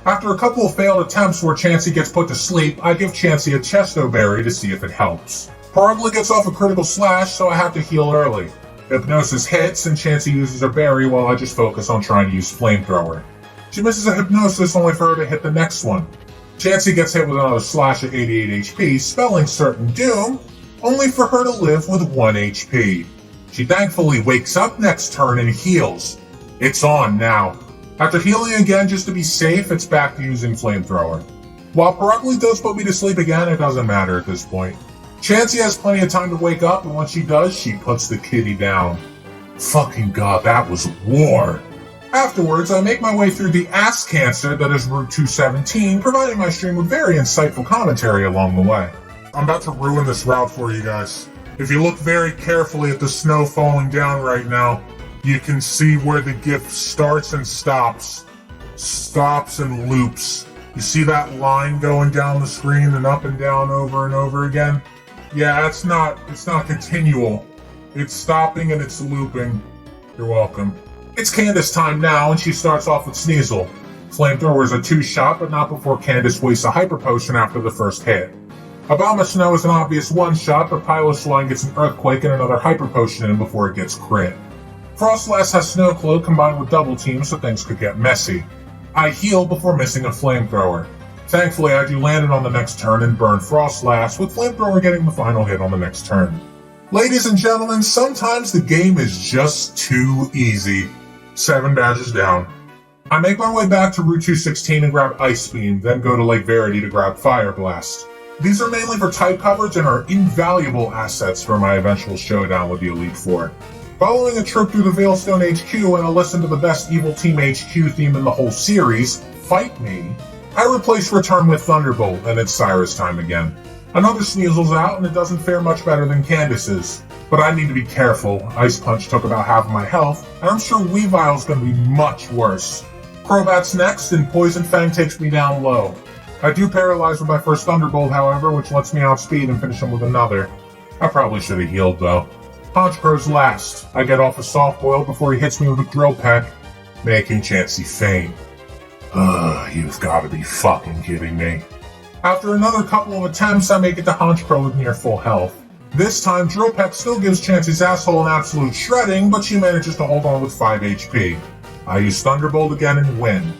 S1: After a couple of failed attempts where Chansey gets put to sleep, I give Chansey a Chesto Berry to see if it helps. Perugly gets off a critical slash, so I have to heal early. Hypnosis hits, and Chansey uses her berry while I just focus on trying to use Flamethrower. She misses a Hypnosis only for her to hit the next one. Chansey gets hit with another slash at 88 HP, spelling certain doom, only for her to live with 1 HP. She thankfully wakes up next turn and heals. It's on now. After healing again just to be safe, it's back to using Flamethrower. While Perugly does put me to sleep again, it doesn't matter at this point. Chansey has plenty of time to wake up, and once she does, she puts the kitty down. Fucking god, that was war. Afterwards, I make my way through the ass cancer that is Route 217, providing my stream with very insightful commentary along the way. I'm about to ruin this route for you guys. If you look very carefully at the snow falling down right now, you can see where the GIF starts and stops. Stops and loops. You see that line going down the screen and up and down over and over again? Yeah, it's not continual. It's stopping and it's looping. You're welcome. It's Candace time now, and she starts off with Sneasel. Flamethrower is a 2-shot, but not before Candace wastes a Hyper Potion after the first hit. Abomasnow is an obvious 1-shot, but Piloswine gets an Earthquake and another Hyper Potion in before it gets crit. Frostlass has Snow Cloak combined with Double Team, so things could get messy. I heal before missing a Flamethrower. Thankfully, I do land it on the next turn and burn Frostlass, with Flamethrower getting the final hit on the next turn. Ladies and gentlemen, sometimes the game is just too easy. 7 badges down. I make my way back to Route 216 and grab Ice Beam, then go to Lake Verity to grab Fire Blast. These are mainly for type coverage and are invaluable assets for my eventual showdown with the Elite Four. Following a trip through the Veilstone HQ and a listen to the best Evil Team HQ theme in the whole series, Fight Me, I replace Return with Thunderbolt, and it's Cyrus time again. Another Sneasel's out, and it doesn't fare much better than Candace's. But I need to be careful. Ice Punch took about half of my health, and I'm sure Weavile's gonna be much worse. Crobat's next, and Poison Fang takes me down low. I do paralyze with my first Thunderbolt, however, which lets me outspeed and finish him with another. I probably should have healed, though. Honchkro's last. I get off a Soft Boil before he hits me with a Drill Peck, making Chansey faint. You've gotta be fucking kidding me. After another couple of attempts, I make it to Honchkro with near full health. This time, Drill Peck still gives Chansey's asshole an absolute shredding, but she manages to hold on with 5 HP. I use Thunderbolt again and win.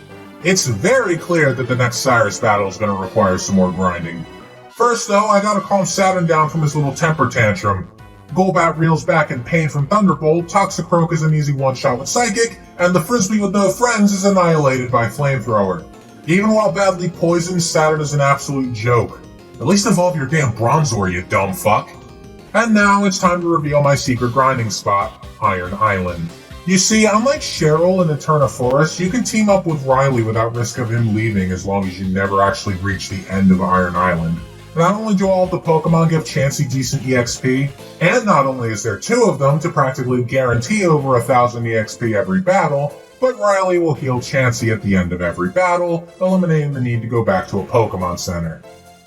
S1: It's very clear that the next Cyrus battle is going to require some more grinding. First, though, I gotta calm Saturn down from his little temper tantrum. Golbat reels back in pain from Thunderbolt, Toxicroak is an easy 1-shot with Psychic, and the Frisbee with no friends is annihilated by Flamethrower. Even while badly poisoned, Saturn is an absolute joke. At least evolve your damn Bronzor, you dumb fuck. And now it's time to reveal my secret grinding spot, Iron Island. You see, unlike Cheryl in Eterna Forest, you can team up with Riley without risk of him leaving as long as you never actually reach the end of Iron Island. Not only do all of the Pokemon give Chansey decent EXP, and not only is there 2 of them to practically guarantee over 1,000 EXP every battle, but Riley will heal Chansey at the end of every battle, eliminating the need to go back to a Pokemon Center.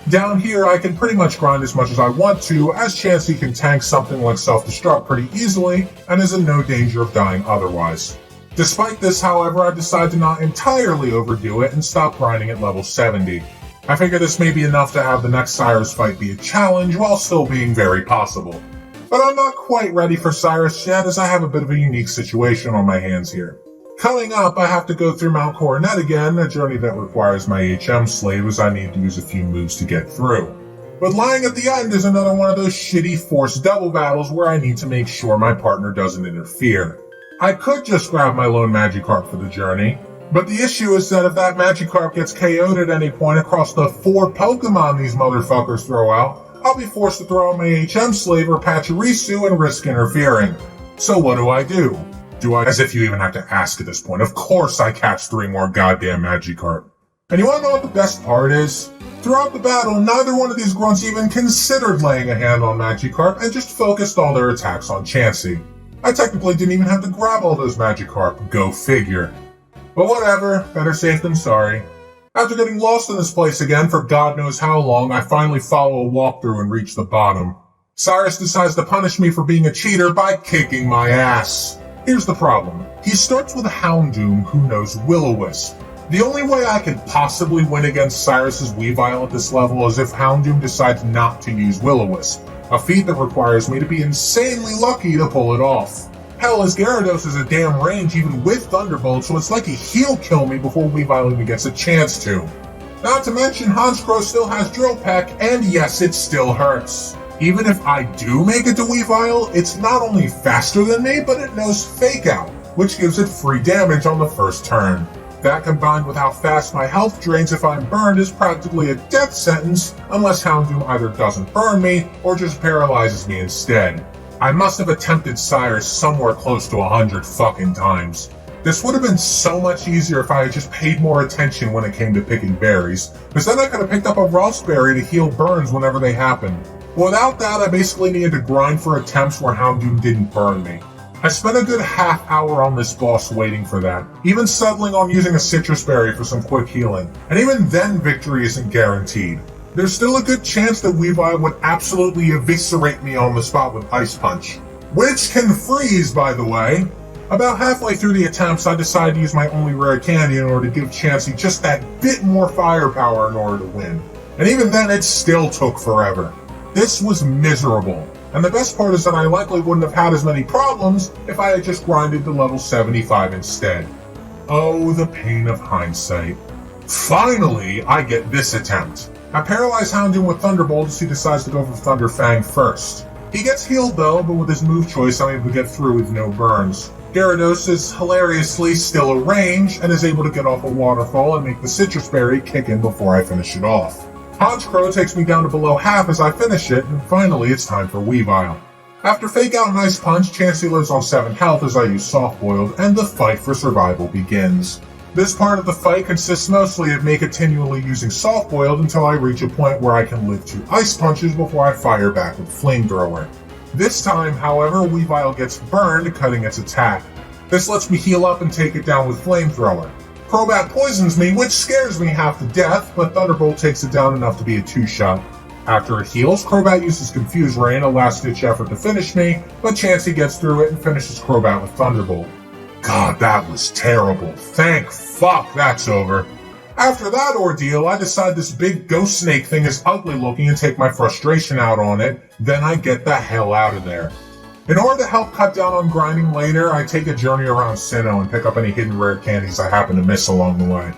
S1: Down here, I can pretty much grind as much as I want to, as Chansey can tank something like Self-Destruct pretty easily, and is in no danger of dying otherwise. Despite this, however, I decide to not entirely overdo it and stop grinding at level 70. I figure this may be enough to have the next Cyrus fight be a challenge while still being very possible. But I'm not quite ready for Cyrus yet, as I have a bit of a unique situation on my hands here. Coming up, I have to go through Mount Coronet again, a journey that requires my HM slave as I need to use a few moves to get through. But lying at the end is another one of those shitty forced double battles where I need to make sure my partner doesn't interfere. I could just grab my lone Magikarp for the journey, but the issue is that if that Magikarp gets KO'd at any point across the 4 Pokemon these motherfuckers throw out, I'll be forced to throw out my HM slave or Pachirisu and risk interfering. So what do? Do I, as if you even have to ask at this point, of course I catch 3 more goddamn Magikarp. And you wanna know what the best part is? Throughout the battle, neither one of these grunts even considered laying a hand on Magikarp and just focused all their attacks on Chansey. I technically didn't even have to grab all those Magikarp, go figure. But whatever, better safe than sorry. After getting lost in this place again for God knows how long, I finally follow a walkthrough and reach the bottom. Cyrus decides to punish me for being a cheater by kicking my ass. Here's the problem. He starts with a Houndoom who knows Will-O-Wisp. The only way I could possibly win against Cyrus's Weavile at this level is if Houndoom decides not to use Will-O-Wisp. a feat that requires me to be insanely lucky to pull it off. Hell, his Gyarados is a damn range even with Thunderbolt, so it's like he'll kill me before Weavile even gets a chance to. Not to mention, Honchkrow still has Drill Peck, and yes, it still hurts. Even if I do make it to Weavile, it's not only faster than me, but it knows Fake Out, which gives it free damage on the first turn. That combined with how fast my health drains if I'm burned is practically a death sentence unless Houndoom either doesn't burn me or just paralyzes me instead. I must have attempted Sire somewhere close to 100 fucking times. This would have been so much easier if I had just paid more attention when it came to picking berries, because then I could have picked up a Raspberry to heal burns whenever they happened. Without that, I basically needed to grind for attempts where Houndoom didn't burn me. I spent a good half hour on this boss waiting for that, even settling on using a citrus berry for some quick healing, and even then victory isn't guaranteed. There's still a good chance that Weavile would absolutely eviscerate me on the spot with Ice Punch, which can freeze, by the way. About halfway through the attempts, I decided to use my only rare candy in order to give Chansey just that bit more firepower in order to win, and even then it still took forever. This was miserable. And the best part is that I likely wouldn't have had as many problems if I had just grinded to level 75 instead. Oh, the pain of hindsight. Finally, I get this attempt. I paralyze Houndoom with Thunderbolt as he decides to go for Thunder Fang first. He gets healed though, but with his move choice I'm able to get through with no burns. Gyarados is hilariously still a range and is able to get off a waterfall and make the Citrus Berry kick in before I finish it off. Honchkrow takes me down to below half as I finish it, and finally it's time for Weavile. After Fake Out and Ice Punch, Chansey lives on 7 health as I use Soft Boiled, and the fight for survival begins. This part of the fight consists mostly of me continually using Soft Boiled until I reach a point where I can live 2 Ice Punches before I fire back with Flamethrower. This time, however, Weavile gets burned, cutting its attack. This lets me heal up and take it down with Flamethrower. Crobat poisons me, which scares me half to death, but Thunderbolt takes it down enough to be a 2-shot. After it heals, Crobat uses Confuse Ray in a last-ditch effort to finish me, but Chansey gets through it and finishes Crobat with Thunderbolt. God, that was terrible. Thank fuck that's over. After that ordeal, I decide this big ghost snake thing is ugly looking and take my frustration out on it, then I get the hell out of there. In order to help cut down on grinding later, I take a journey around Sinnoh and pick up any hidden rare candies I happen to miss along the way.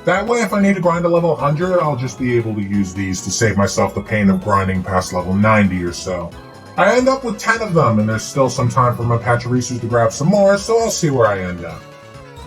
S1: That way, if I need to grind to level 100, I'll just be able to use these to save myself the pain of grinding past level 90 or so. I end up with 10 of them, and there's still some time for my Pachirisus to grab some more, so I'll see where I end up.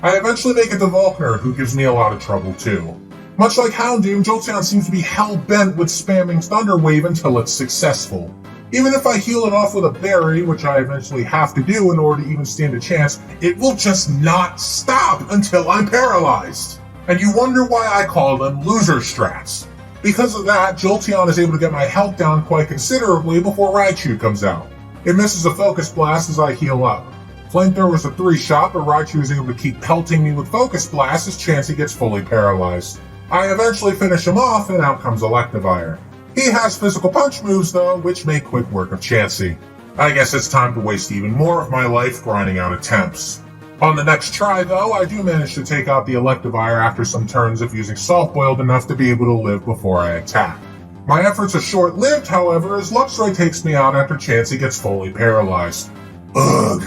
S1: I eventually make it to Volkner, who gives me a lot of trouble too. Much like Houndoom, Jolteon seems to be hell-bent with spamming Thunder Wave until it's successful. Even if I heal it off with a berry, which I eventually have to do in order to even stand a chance, it will just not stop until I'm paralyzed. And you wonder why I call them loser strats. Because of that, Jolteon is able to get my health down quite considerably before Raichu comes out. It misses a Focus Blast as I heal up. Flamethrower is a 3-shot, but Raichu is able to keep pelting me with Focus Blast as Chansey gets fully paralyzed. I eventually finish him off, and out comes Electivire. He has physical punch moves though, which make quick work of Chansey. I guess it's time to waste even more of my life grinding out attempts. On the next try though, I do manage to take out the Electivire after some turns of using Soft Boiled enough to be able to live before I attack. My efforts are short-lived, however, as Luxray takes me out after Chansey gets fully paralyzed. Ugh.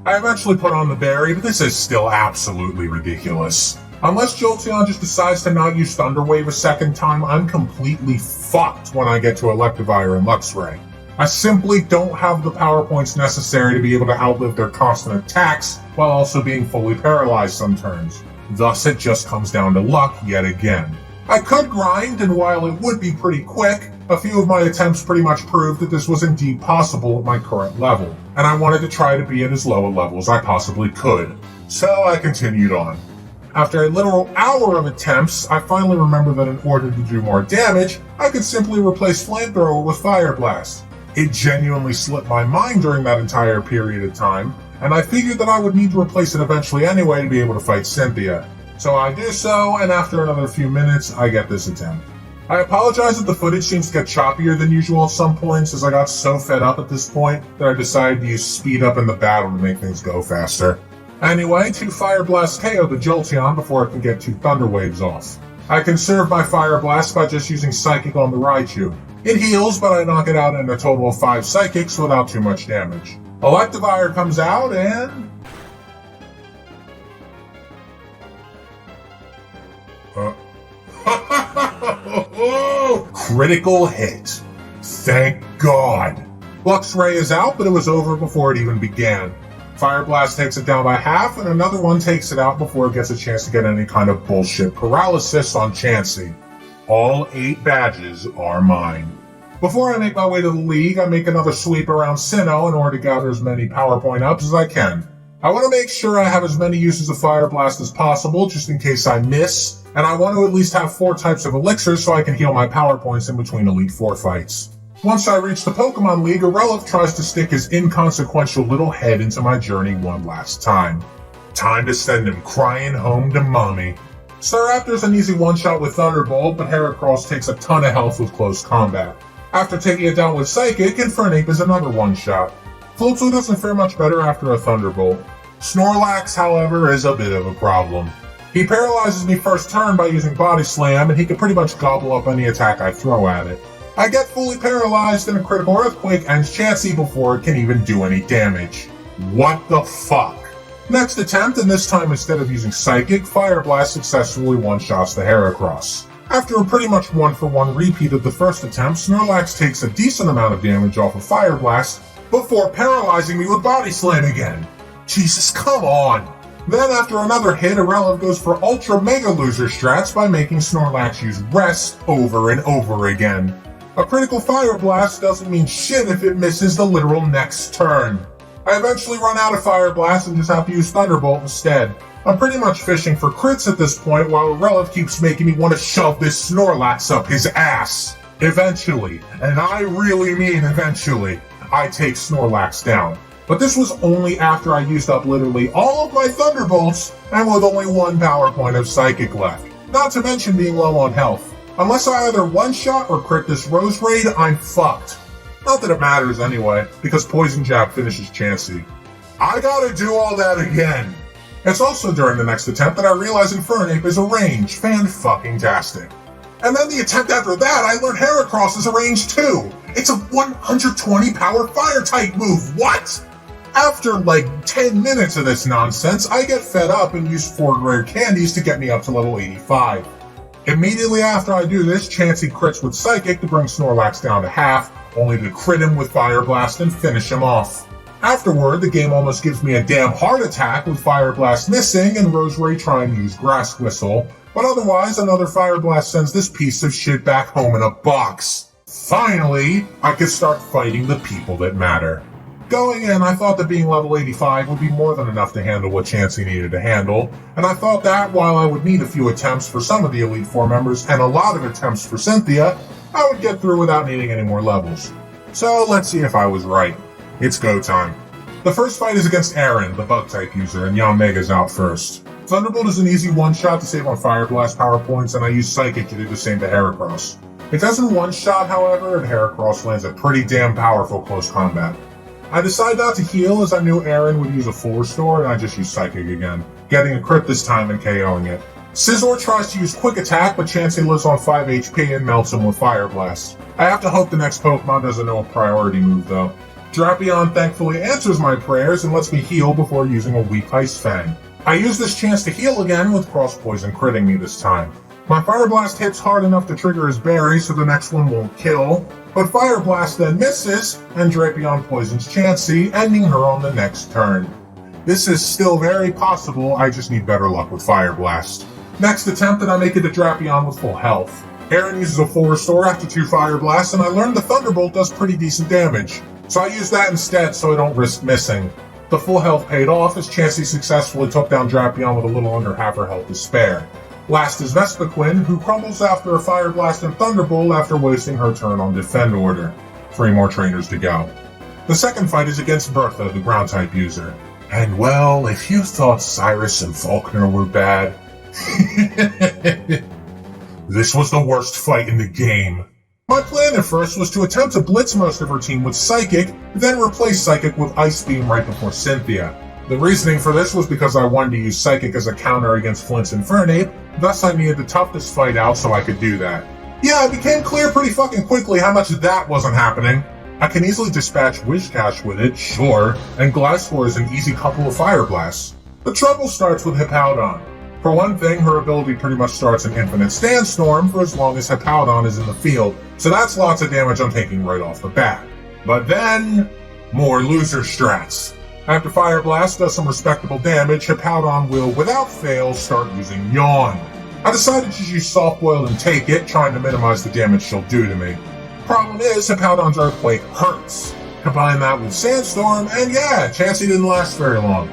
S1: I eventually put on the berry, but this is still absolutely ridiculous. Unless Jolteon just decides to not use Thunder Wave a second time, I'm completely fucked when I get to Electivire and Luxray. I simply don't have the power points necessary to be able to outlive their constant attacks while also being fully paralyzed some turns. Thus, it just comes down to luck yet again. I could grind, and while it would be pretty quick, a few of my attempts pretty much proved that this was indeed possible at my current level, and I wanted to try to be at as low a level as I possibly could. So I continued on. After a literal hour of attempts, I finally remembered that in order to do more damage, I could simply replace Flamethrower with Fire Blast. It genuinely slipped my mind during that entire period of time, and I figured that I would need to replace it eventually anyway to be able to fight Cynthia. So I do so, and after another few minutes, I get this attempt. I apologize that the footage seems to get choppier than usual at some points, as I got so fed up at this point that I decided to use speed up in the battle to make things go faster. Anyway, 2 Fire Blasts KO the Jolteon before I can get 2 Thunder Waves off. I conserve my Fire Blast by just using Psychic on the Raichu. It heals, but I knock it out in a total of 5 psychics without too much damage. Electivire comes out and... Critical hit. Thank God. Flux Ray is out, but it was over before it even began. Fire Blast takes it down by half, and another one takes it out before it gets a chance to get any kind of bullshit paralysis on Chansey. All 8 badges are mine. Before I make my way to the league, I make another sweep around Sinnoh in order to gather as many power point ups as I can. I want to make sure I have as many uses of Fire Blast as possible, just in case I miss, and I want to at least have 4 types of elixirs so I can heal my power points in between Elite Four fights. Once I reach the Pokemon League, a Relic tries to stick his inconsequential little head into my journey one last time. Time to send him crying home to mommy. Staraptor's an easy one-shot with Thunderbolt, but Heracross takes a ton of health with close combat. After taking it down with Psychic, Infernape is another one-shot. Floatzel doesn't fare much better after a Thunderbolt. Snorlax, however, is a bit of a problem. He paralyzes me first turn by using Body Slam, and he can pretty much gobble up any attack I throw at it. I get fully paralyzed and a critical Earthquake ends Chansey before it can even do any damage. What the fuck? Next attempt, and this time instead of using Psychic, Fire Blast successfully one-shots the Heracross. After a pretty much one-for-one repeat of the first attempt, Snorlax takes a decent amount of damage off of Fire Blast before paralyzing me with Body Slam again. Jesus, come on! Then after another hit, Ireland goes for Ultra Mega Loser strats by making Snorlax use Rest over and over again. A critical Fire Blast doesn't mean shit if it misses the literal next turn. I eventually run out of Fire Blast and just have to use Thunderbolt instead. I'm pretty much fishing for crits at this point while Ireland keeps making me want to shove this Snorlax up his ass. Eventually, and I really mean eventually, I take Snorlax down. But this was only after I used up literally all of my Thunderbolts and with only 1 power point of Psychic left. Not to mention being low on health. Unless I either one-shot or crit this Rose Raid, I'm fucked. Not that it matters anyway, because Poison Jab finishes Chansey. I gotta do all that again. It's also during the next attempt that I realize Infernape is a range. Fan-fucking-tastic. And then the attempt after that, I learned Heracross is a range too. It's a 120 power Fire-type move. What? After like 10 minutes of this nonsense, I get fed up and use 4 rare candies to get me up to level 85. Immediately after I do this, Chansey crits with Psychic to bring Snorlax down to half, only to crit him with Fire Blast and finish him off. Afterward, the game almost gives me a damn heart attack with Fire Blast missing and Roseray trying to use Grass Whistle, but otherwise another Fire Blast sends this piece of shit back home in a box. Finally, I can start fighting the people that matter. Going in, I thought that being level 85 would be more than enough to handle what Chansey needed to handle, and I thought that while I would need a few attempts for some of the Elite Four members and a lot of attempts for Cynthia, I would get through without needing any more levels. So let's see if I was right. It's go time. The first fight is against Aaron, the Bug-type user, and Yanmega's out first. Thunderbolt is an easy one-shot to save on Fire Blast power points, and I use Psychic to do the same to Heracross. It doesn't one-shot, however, and Heracross lands a pretty damn powerful close combat. I decide not to heal as I knew Aaron would use a full restore, and I just use Psychic again, getting a crit this time and KOing it. Scizor tries to use Quick Attack, but Chansey lives on 5 HP and melts him with Fire Blast. I have to hope the next Pokemon doesn't know a priority move, though. Drapion thankfully answers my prayers and lets me heal before using a weak Ice Fang. I use this chance to heal again with Cross Poison critting me this time. My Fire Blast hits hard enough to trigger his berry so the next one won't kill, but Fire Blast then misses, and Drapion poisons Chansey, ending her on the next turn. This is still very possible, I just need better luck with Fire Blast. Next attempt and I make it to Drapion with full health. Aaron uses a full restore after 2 Fire Blasts, and I learned the Thunderbolt does pretty decent damage, so I use that instead so I don't risk missing. The full health paid off as Chansey successfully took down Drapion with a little under half her health to spare. Last is Vespiquen, who crumbles after a Fire Blast and Thunderbolt after wasting her turn on Defend Order. 3 more trainers to go. The second fight is against Bertha, the Ground-type user. And well, if you thought Cyrus and Faulkner were bad, this was the worst fight in the game. My plan at first was to attempt to blitz most of her team with Psychic, then replace Psychic with Ice Beam right before Cynthia. The reasoning for this was because I wanted to use Psychic as a counter against Flint's Infernape, thus I needed to tough this fight out so I could do that. Yeah, it became clear pretty fucking quickly how much that wasn't happening. I can easily dispatch Whiscash with it, sure, and Gliscor is an easy couple of Fire Blasts. The trouble starts with Hippowdon. For one thing, her ability pretty much starts an infinite Sandstorm for as long as Hippowdon is in the field, so that's lots of damage I'm taking right off the bat. But then, more loser strats. After Fire Blast does some respectable damage, Hippowdon will, without fail, start using Yawn. I decided to use Soft Boiled and take it, trying to minimize the damage she'll do to me. Problem is, Hippowdon's Earthquake hurts. Combine that with Sandstorm, and yeah, Chansey didn't last very long.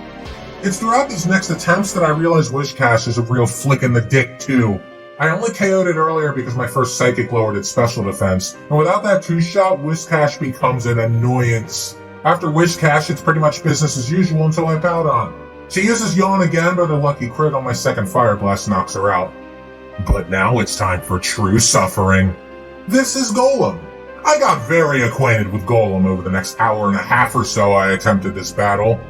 S1: It's throughout these next attempts that I realized Whiscash is a real flick in the dick too. I only KO'd it earlier because my first Psychic lowered its special defense, and without that 2-shot, Whiscash becomes an annoyance. After Whiscash, it's pretty much business as usual until I Hippowdon. She uses Yawn again, but a lucky crit on my second Fire Blast knocks her out. But now it's time for true suffering. This is Golem. I got very acquainted with Golem over the next hour and a half or so I attempted this battle.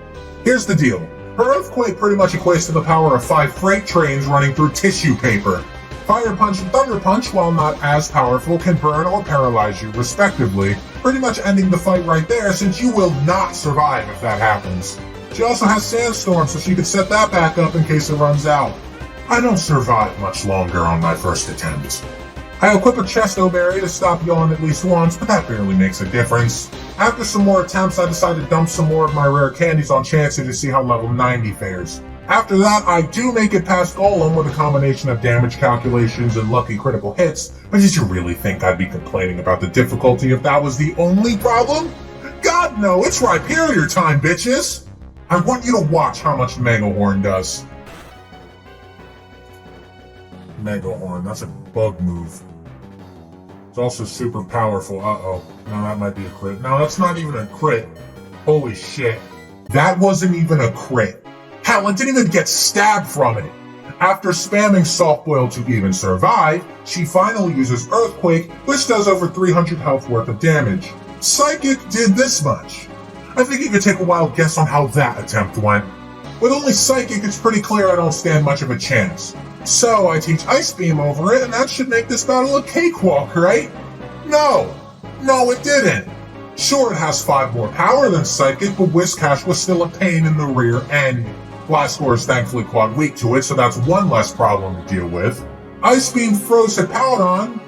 S1: Here's the deal. Her Earthquake pretty much equates to the power of 5 freight trains running through tissue paper. Fire Punch and Thunder Punch, while not as powerful, can burn or paralyze you, respectively, pretty much ending the fight right there since you will not survive if that happens. She also has Sandstorm, so she could set that back up in case it runs out. I don't survive much longer on my first attempt. I equip a Chesto Berry to stop Yawn at least once, but that barely makes a difference. After some more attempts, I decided to dump some more of my rare candies on Chansey to see how level 90 fares. After that, I do make it past Golem with a combination of damage calculations and lucky critical hits, but did you really think I'd be complaining about the difficulty if that was the only problem? God no, it's Rhyperior time, bitches! I want you to watch how much Mega Horn does. Mega Horn, that's a bug move. It's also super powerful. Uh-oh. No, that might be a crit. No, that's not even a crit. Holy shit. That wasn't even a crit. Hell, it didn't even get stabbed from it. After spamming Soft Boil to even survive, she finally uses Earthquake, which does over 300 health worth of damage. Psychic did this much. I think you could take a wild guess on how that attempt went. With only Psychic, it's pretty clear I don't stand much of a chance. So I teach Ice Beam over it, and that should make this battle a cakewalk, right? No, it didn't. Sure, it has 5 more power than Psychic, but Whiscash was still a pain in the rear end. Gliscor is thankfully quad weak to it, so that's one less problem to deal with. Ice Beam froze Hippowdon,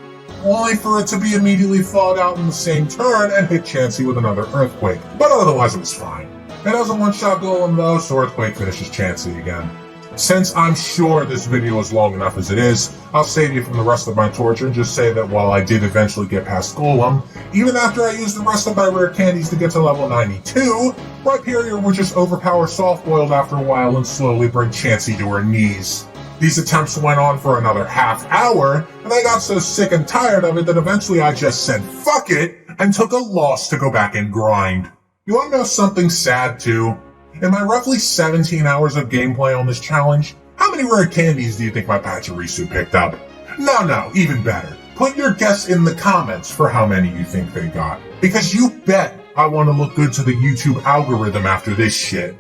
S1: only for it to be immediately thawed out in the same turn and hit Chansey with another Earthquake, but otherwise it was fine. It has a one-shot Golem though, so Earthquake finishes Chansey again. Since I'm sure this video is long enough as it is, I'll save you from the rest of my torture and just say that while I did eventually get past Golem, even after I used the rest of my rare candies to get to level 92, Rhyperior would just overpower Soft Boiled after a while and slowly bring Chansey to her knees. These attempts went on for another half hour, and I got so sick and tired of it that eventually I just said fuck it and took a loss to go back and grind. You wanna know something sad too? In my roughly 17 hours of gameplay on this challenge, how many rare candies do you think my Pachirisu picked up? No, even better. Put your guess in the comments for how many you think they got. Because you bet I want to look good to the YouTube algorithm after this shit.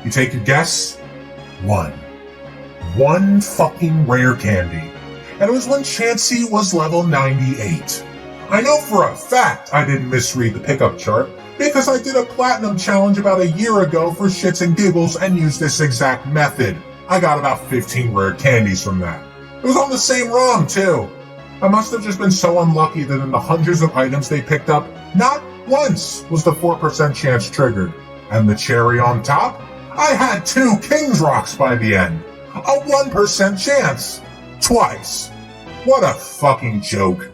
S1: You take your guess? One fucking rare candy. And it was when Chansey was level 98. I know for a fact I didn't misread the pickup chart, because I did a platinum challenge about a year ago for shits and giggles and used this exact method. I got about 15 rare candies from that. It was on the same ROM too. I must have just been so unlucky that in the hundreds of items they picked up, not once was the 4% chance triggered. And the cherry on top? I had 2 King's Rocks by the end. A 1% chance. Twice. What a fucking joke.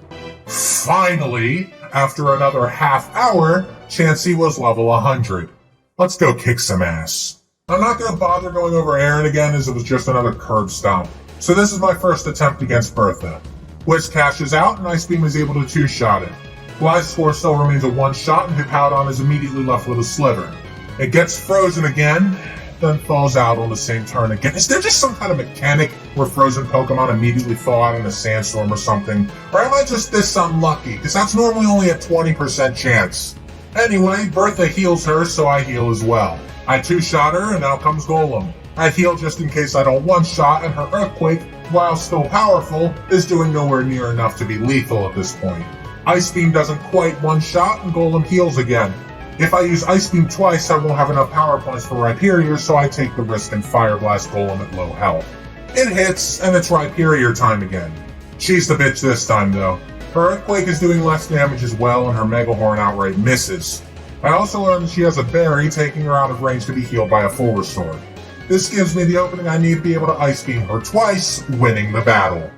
S1: Finally, after another half hour, Chansey was level 100. Let's go kick some ass. I'm not going to bother going over Aaron again as it was just another curb stomp. So this is my first attempt against Bertha. Whiscash is out and Ice Beam is able to 2-shot it. Gliscor still remains a 1-shot and Hippowdon is immediately left with a sliver. It gets frozen again, then falls out on the same turn again. Is there just some kind of mechanic where frozen Pokemon immediately thaw out in a sandstorm or something? Or am I just this unlucky? Because that's normally only a 20% chance. Anyway, Bertha heals her, so I heal as well. I 2-shot her, and now comes Golem. I heal just in case I don't 1-shot, and her Earthquake while still powerful, is doing nowhere near enough to be lethal at this point. Ice Beam doesn't quite one-shot, and Golem heals again. If I use Ice Beam twice, I won't have enough power points for Rhyperior, so I take the risk and Fire Blast Golem at low health. It hits, and it's Rhyperior time again. She's the bitch this time, though. Her Earthquake is doing less damage as well, and her Mega Horn outright misses. I also learned that she has a berry, taking her out of range to be healed by a full restore. This gives me the opening I need to be able to Ice Beam her twice, winning the battle.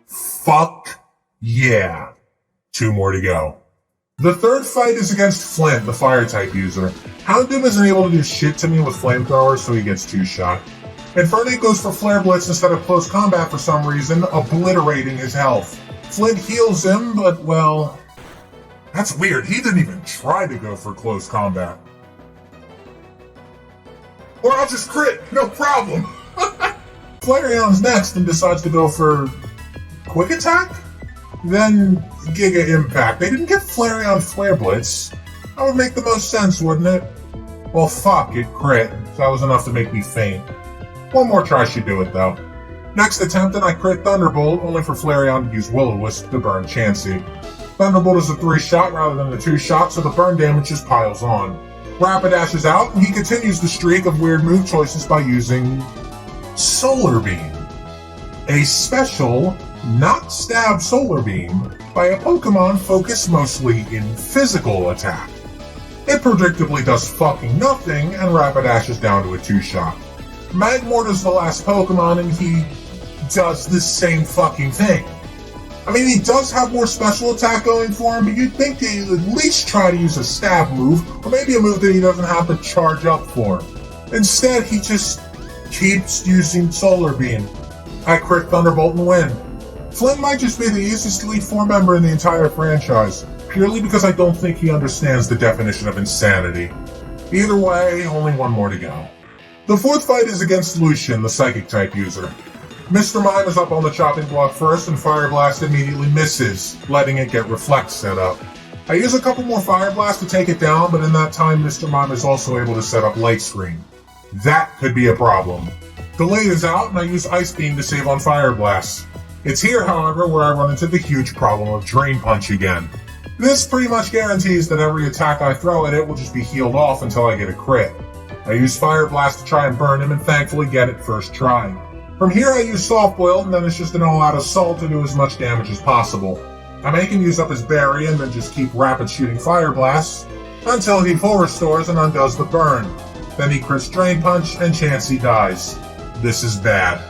S1: Fuck yeah. 2 more to go. The third fight is against Flint, the Fire-type user. Houndoom isn't able to do shit to me with Flamethrowers, so he gets 2-shot. Infernape goes for Flare Blitz instead of close combat for some reason, obliterating his health. Flint heals him, but, well... That's weird, he didn't even try to go for close combat. Or I'll just crit, no problem! Flareon's next and decides to go for... Quick Attack? Then Giga Impact. They didn't get Flareon Flare Blitz. That would make the most sense, wouldn't it? Well, fuck, it crit. So that was enough to make me faint. One more try should do it, though. Next attempt, and I crit Thunderbolt, only for Flareon to use Will-O-Wisp to burn Chansey. Thunderbolt is a 3-shot rather than a 2-shot, so the burn damage just piles on. Rapidash is out, and he continues the streak of weird move choices by using... Solar Beam. A special, not stab Solar Beam, by a Pokemon focused mostly in physical attack. It predictably does fucking nothing, and Rapidash is down to a 2-shot. Magmort is the last Pokemon, and he does the same fucking thing. I mean, he does have more special attack going for him, but you'd think that he'd at least try to use a stab move, or maybe a move that he doesn't have to charge up for. Instead, he just keeps using Solar Beam. I crit Thunderbolt and win. Flint might just be the easiest Elite Four member in the entire franchise, purely because I don't think he understands the definition of insanity. Either way, only 1 more to go. The fourth fight is against Lucian, the Psychic-type user. Mr. Mime is up on the chopping block first, and Fire Blast immediately misses, letting it get Reflect set up. I use a couple more Fire Blast to take it down, but in that time Mr. Mime is also able to set up Light Screen. That could be a problem. Delay is out, and I use Ice Beam to save on Fire Blast. It's here, however, where I run into the huge problem of Drain Punch again. This pretty much guarantees that every attack I throw at it will just be healed off until I get a crit. I use Fire Blast to try and burn him and thankfully get it first try. From here I use Soft Boil, and then it's just an all-out assault to do as much damage as possible. I make him use up his berry and then just keep rapid shooting Fire Blasts until he full restores and undoes the burn. Then he crits Drain Punch and Chansey dies. This is bad.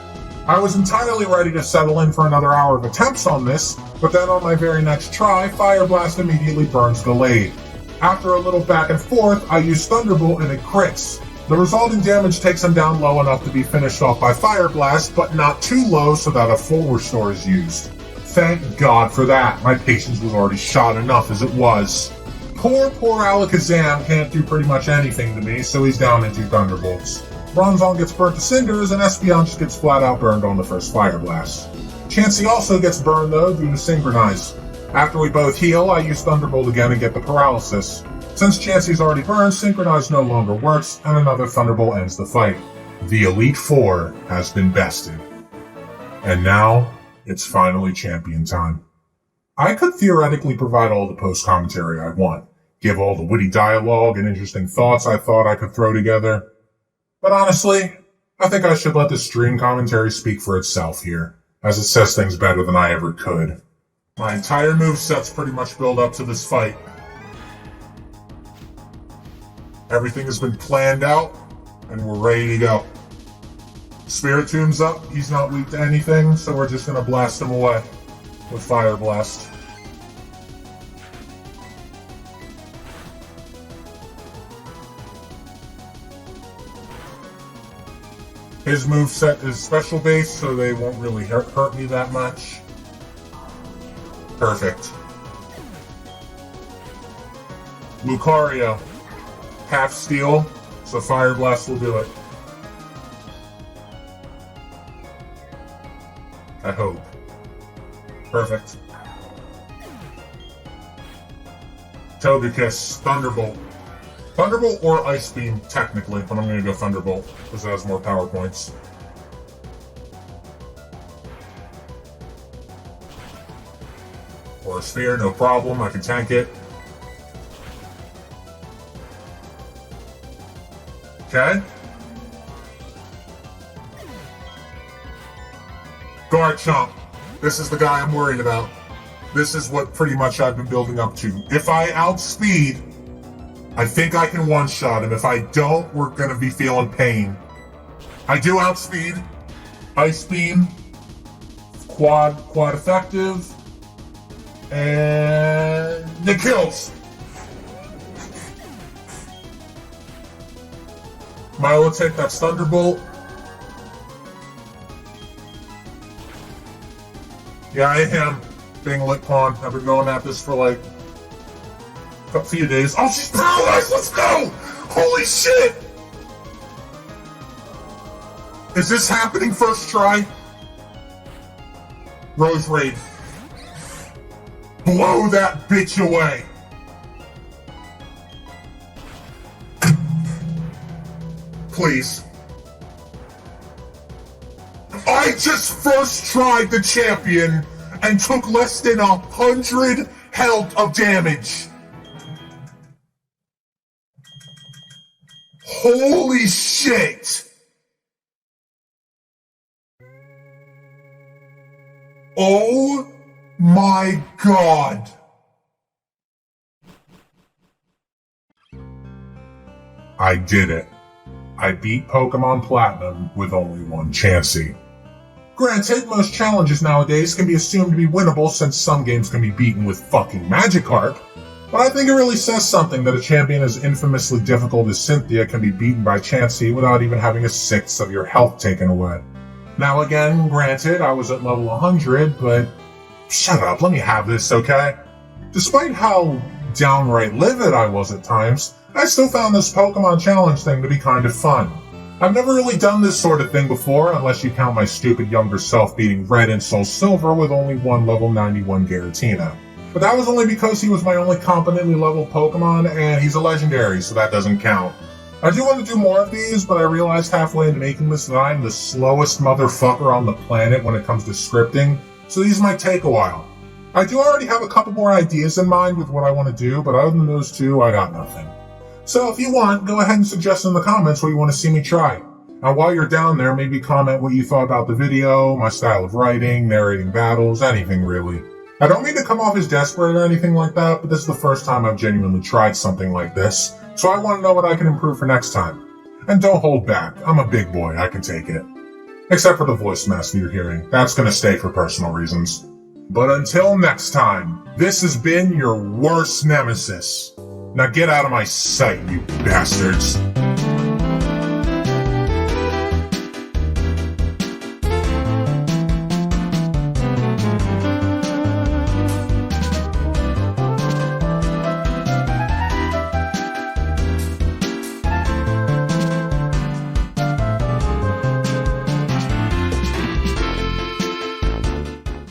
S1: I was entirely ready to settle in for another hour of attempts on this, but then on my very next try, Fire Blast immediately burns Delayed. After a little back and forth, I use Thunderbolt and it crits. The resulting damage takes him down low enough to be finished off by Fire Blast, but not too low so that a full restore is used. Thank God for that. My patience was already shot enough as it was. Poor Alakazam can't do pretty much anything to me, so he's down in 2 Thunderbolts. Bronzong gets burnt to cinders, and Espeon just gets flat out burned on the first Fire Blast. Chansey also gets burned though due to Synchronize. After we both heal, I use Thunderbolt again and get the paralysis. Since Chansey's already burned, Synchronize no longer works, and another Thunderbolt ends the fight. The Elite Four has been bested. And now, it's finally champion time. I could theoretically provide all the post-commentary I want, give all the witty dialogue and interesting thoughts I thought I could throw together. But honestly, I think I should let the stream commentary speak for itself here, as it says things better than I ever could. My entire moveset's pretty much built up to this fight. Everything has been planned out, and we're ready to go. Spiritomb's up, he's not weak to anything, so we're just gonna blast him away with Fire Blast. His moveset is special base, so they won't really hurt me that much. Perfect. Lucario. Half steel, so Fire Blast will do it. I hope. Perfect. Togekiss, Thunderbolt. Thunderbolt or Ice Beam, technically, but I'm going to go Thunderbolt, because it has more power points. Polar Sphere, no problem, I can tank it. Okay. Garchomp. This is the guy I'm worried about. This is what pretty much I've been building up to. If I outspeed, I think I can one-shot him. If I don't, we're going to be feeling pain. I do outspeed. Ice Beam. Quad effective. And it kills. Milotic, that's Thunderbolt. Yeah, I am being lit pawn. I've been going at this for like a few days. Oh, she's paralyzed! Let's go! Holy shit! Is this happening first try? Rose Raid. Blow that bitch away! Please. I just first tried the champion and took less than 100 health of damage. Holy shit! Oh my god! I did it. I beat Pokemon Platinum with only one Chansey. Granted, most challenges nowadays can be assumed to be winnable since some games can be beaten with fucking Magikarp, but I think it really says something that a champion as infamously difficult as Cynthia can be beaten by Chansey without even having a sixth of your health taken away. Now again, granted, I was at level 100, but shut up, let me have this, okay? Despite how downright livid I was at times, I still found this Pokemon challenge thing to be kind of fun. I've never really done this sort of thing before, unless you count my stupid younger self beating Red and Soul Silver with only one level 91 Giratina. But that was only because he was my only competently leveled Pokemon, and he's a legendary, so that doesn't count. I do want to do more of these, but I realized halfway into making this that I'm the slowest motherfucker on the planet when it comes to scripting, so these might take a while. I do already have a couple more ideas in mind with what I want to do, but other than those two, I got nothing. So if you want, go ahead and suggest in the comments what you want to see me try. And while you're down there, maybe comment what you thought about the video, my style of writing, narrating battles, anything really. I don't mean to come off as desperate or anything like that, but this is the first time I've genuinely tried something like this, so I want to know what I can improve for next time. And don't hold back, I'm a big boy, I can take it. Except for the voice mess that you're hearing, that's gonna stay for personal reasons. But until next time, this has been your worst nemesis. Now get out of my sight, you bastards.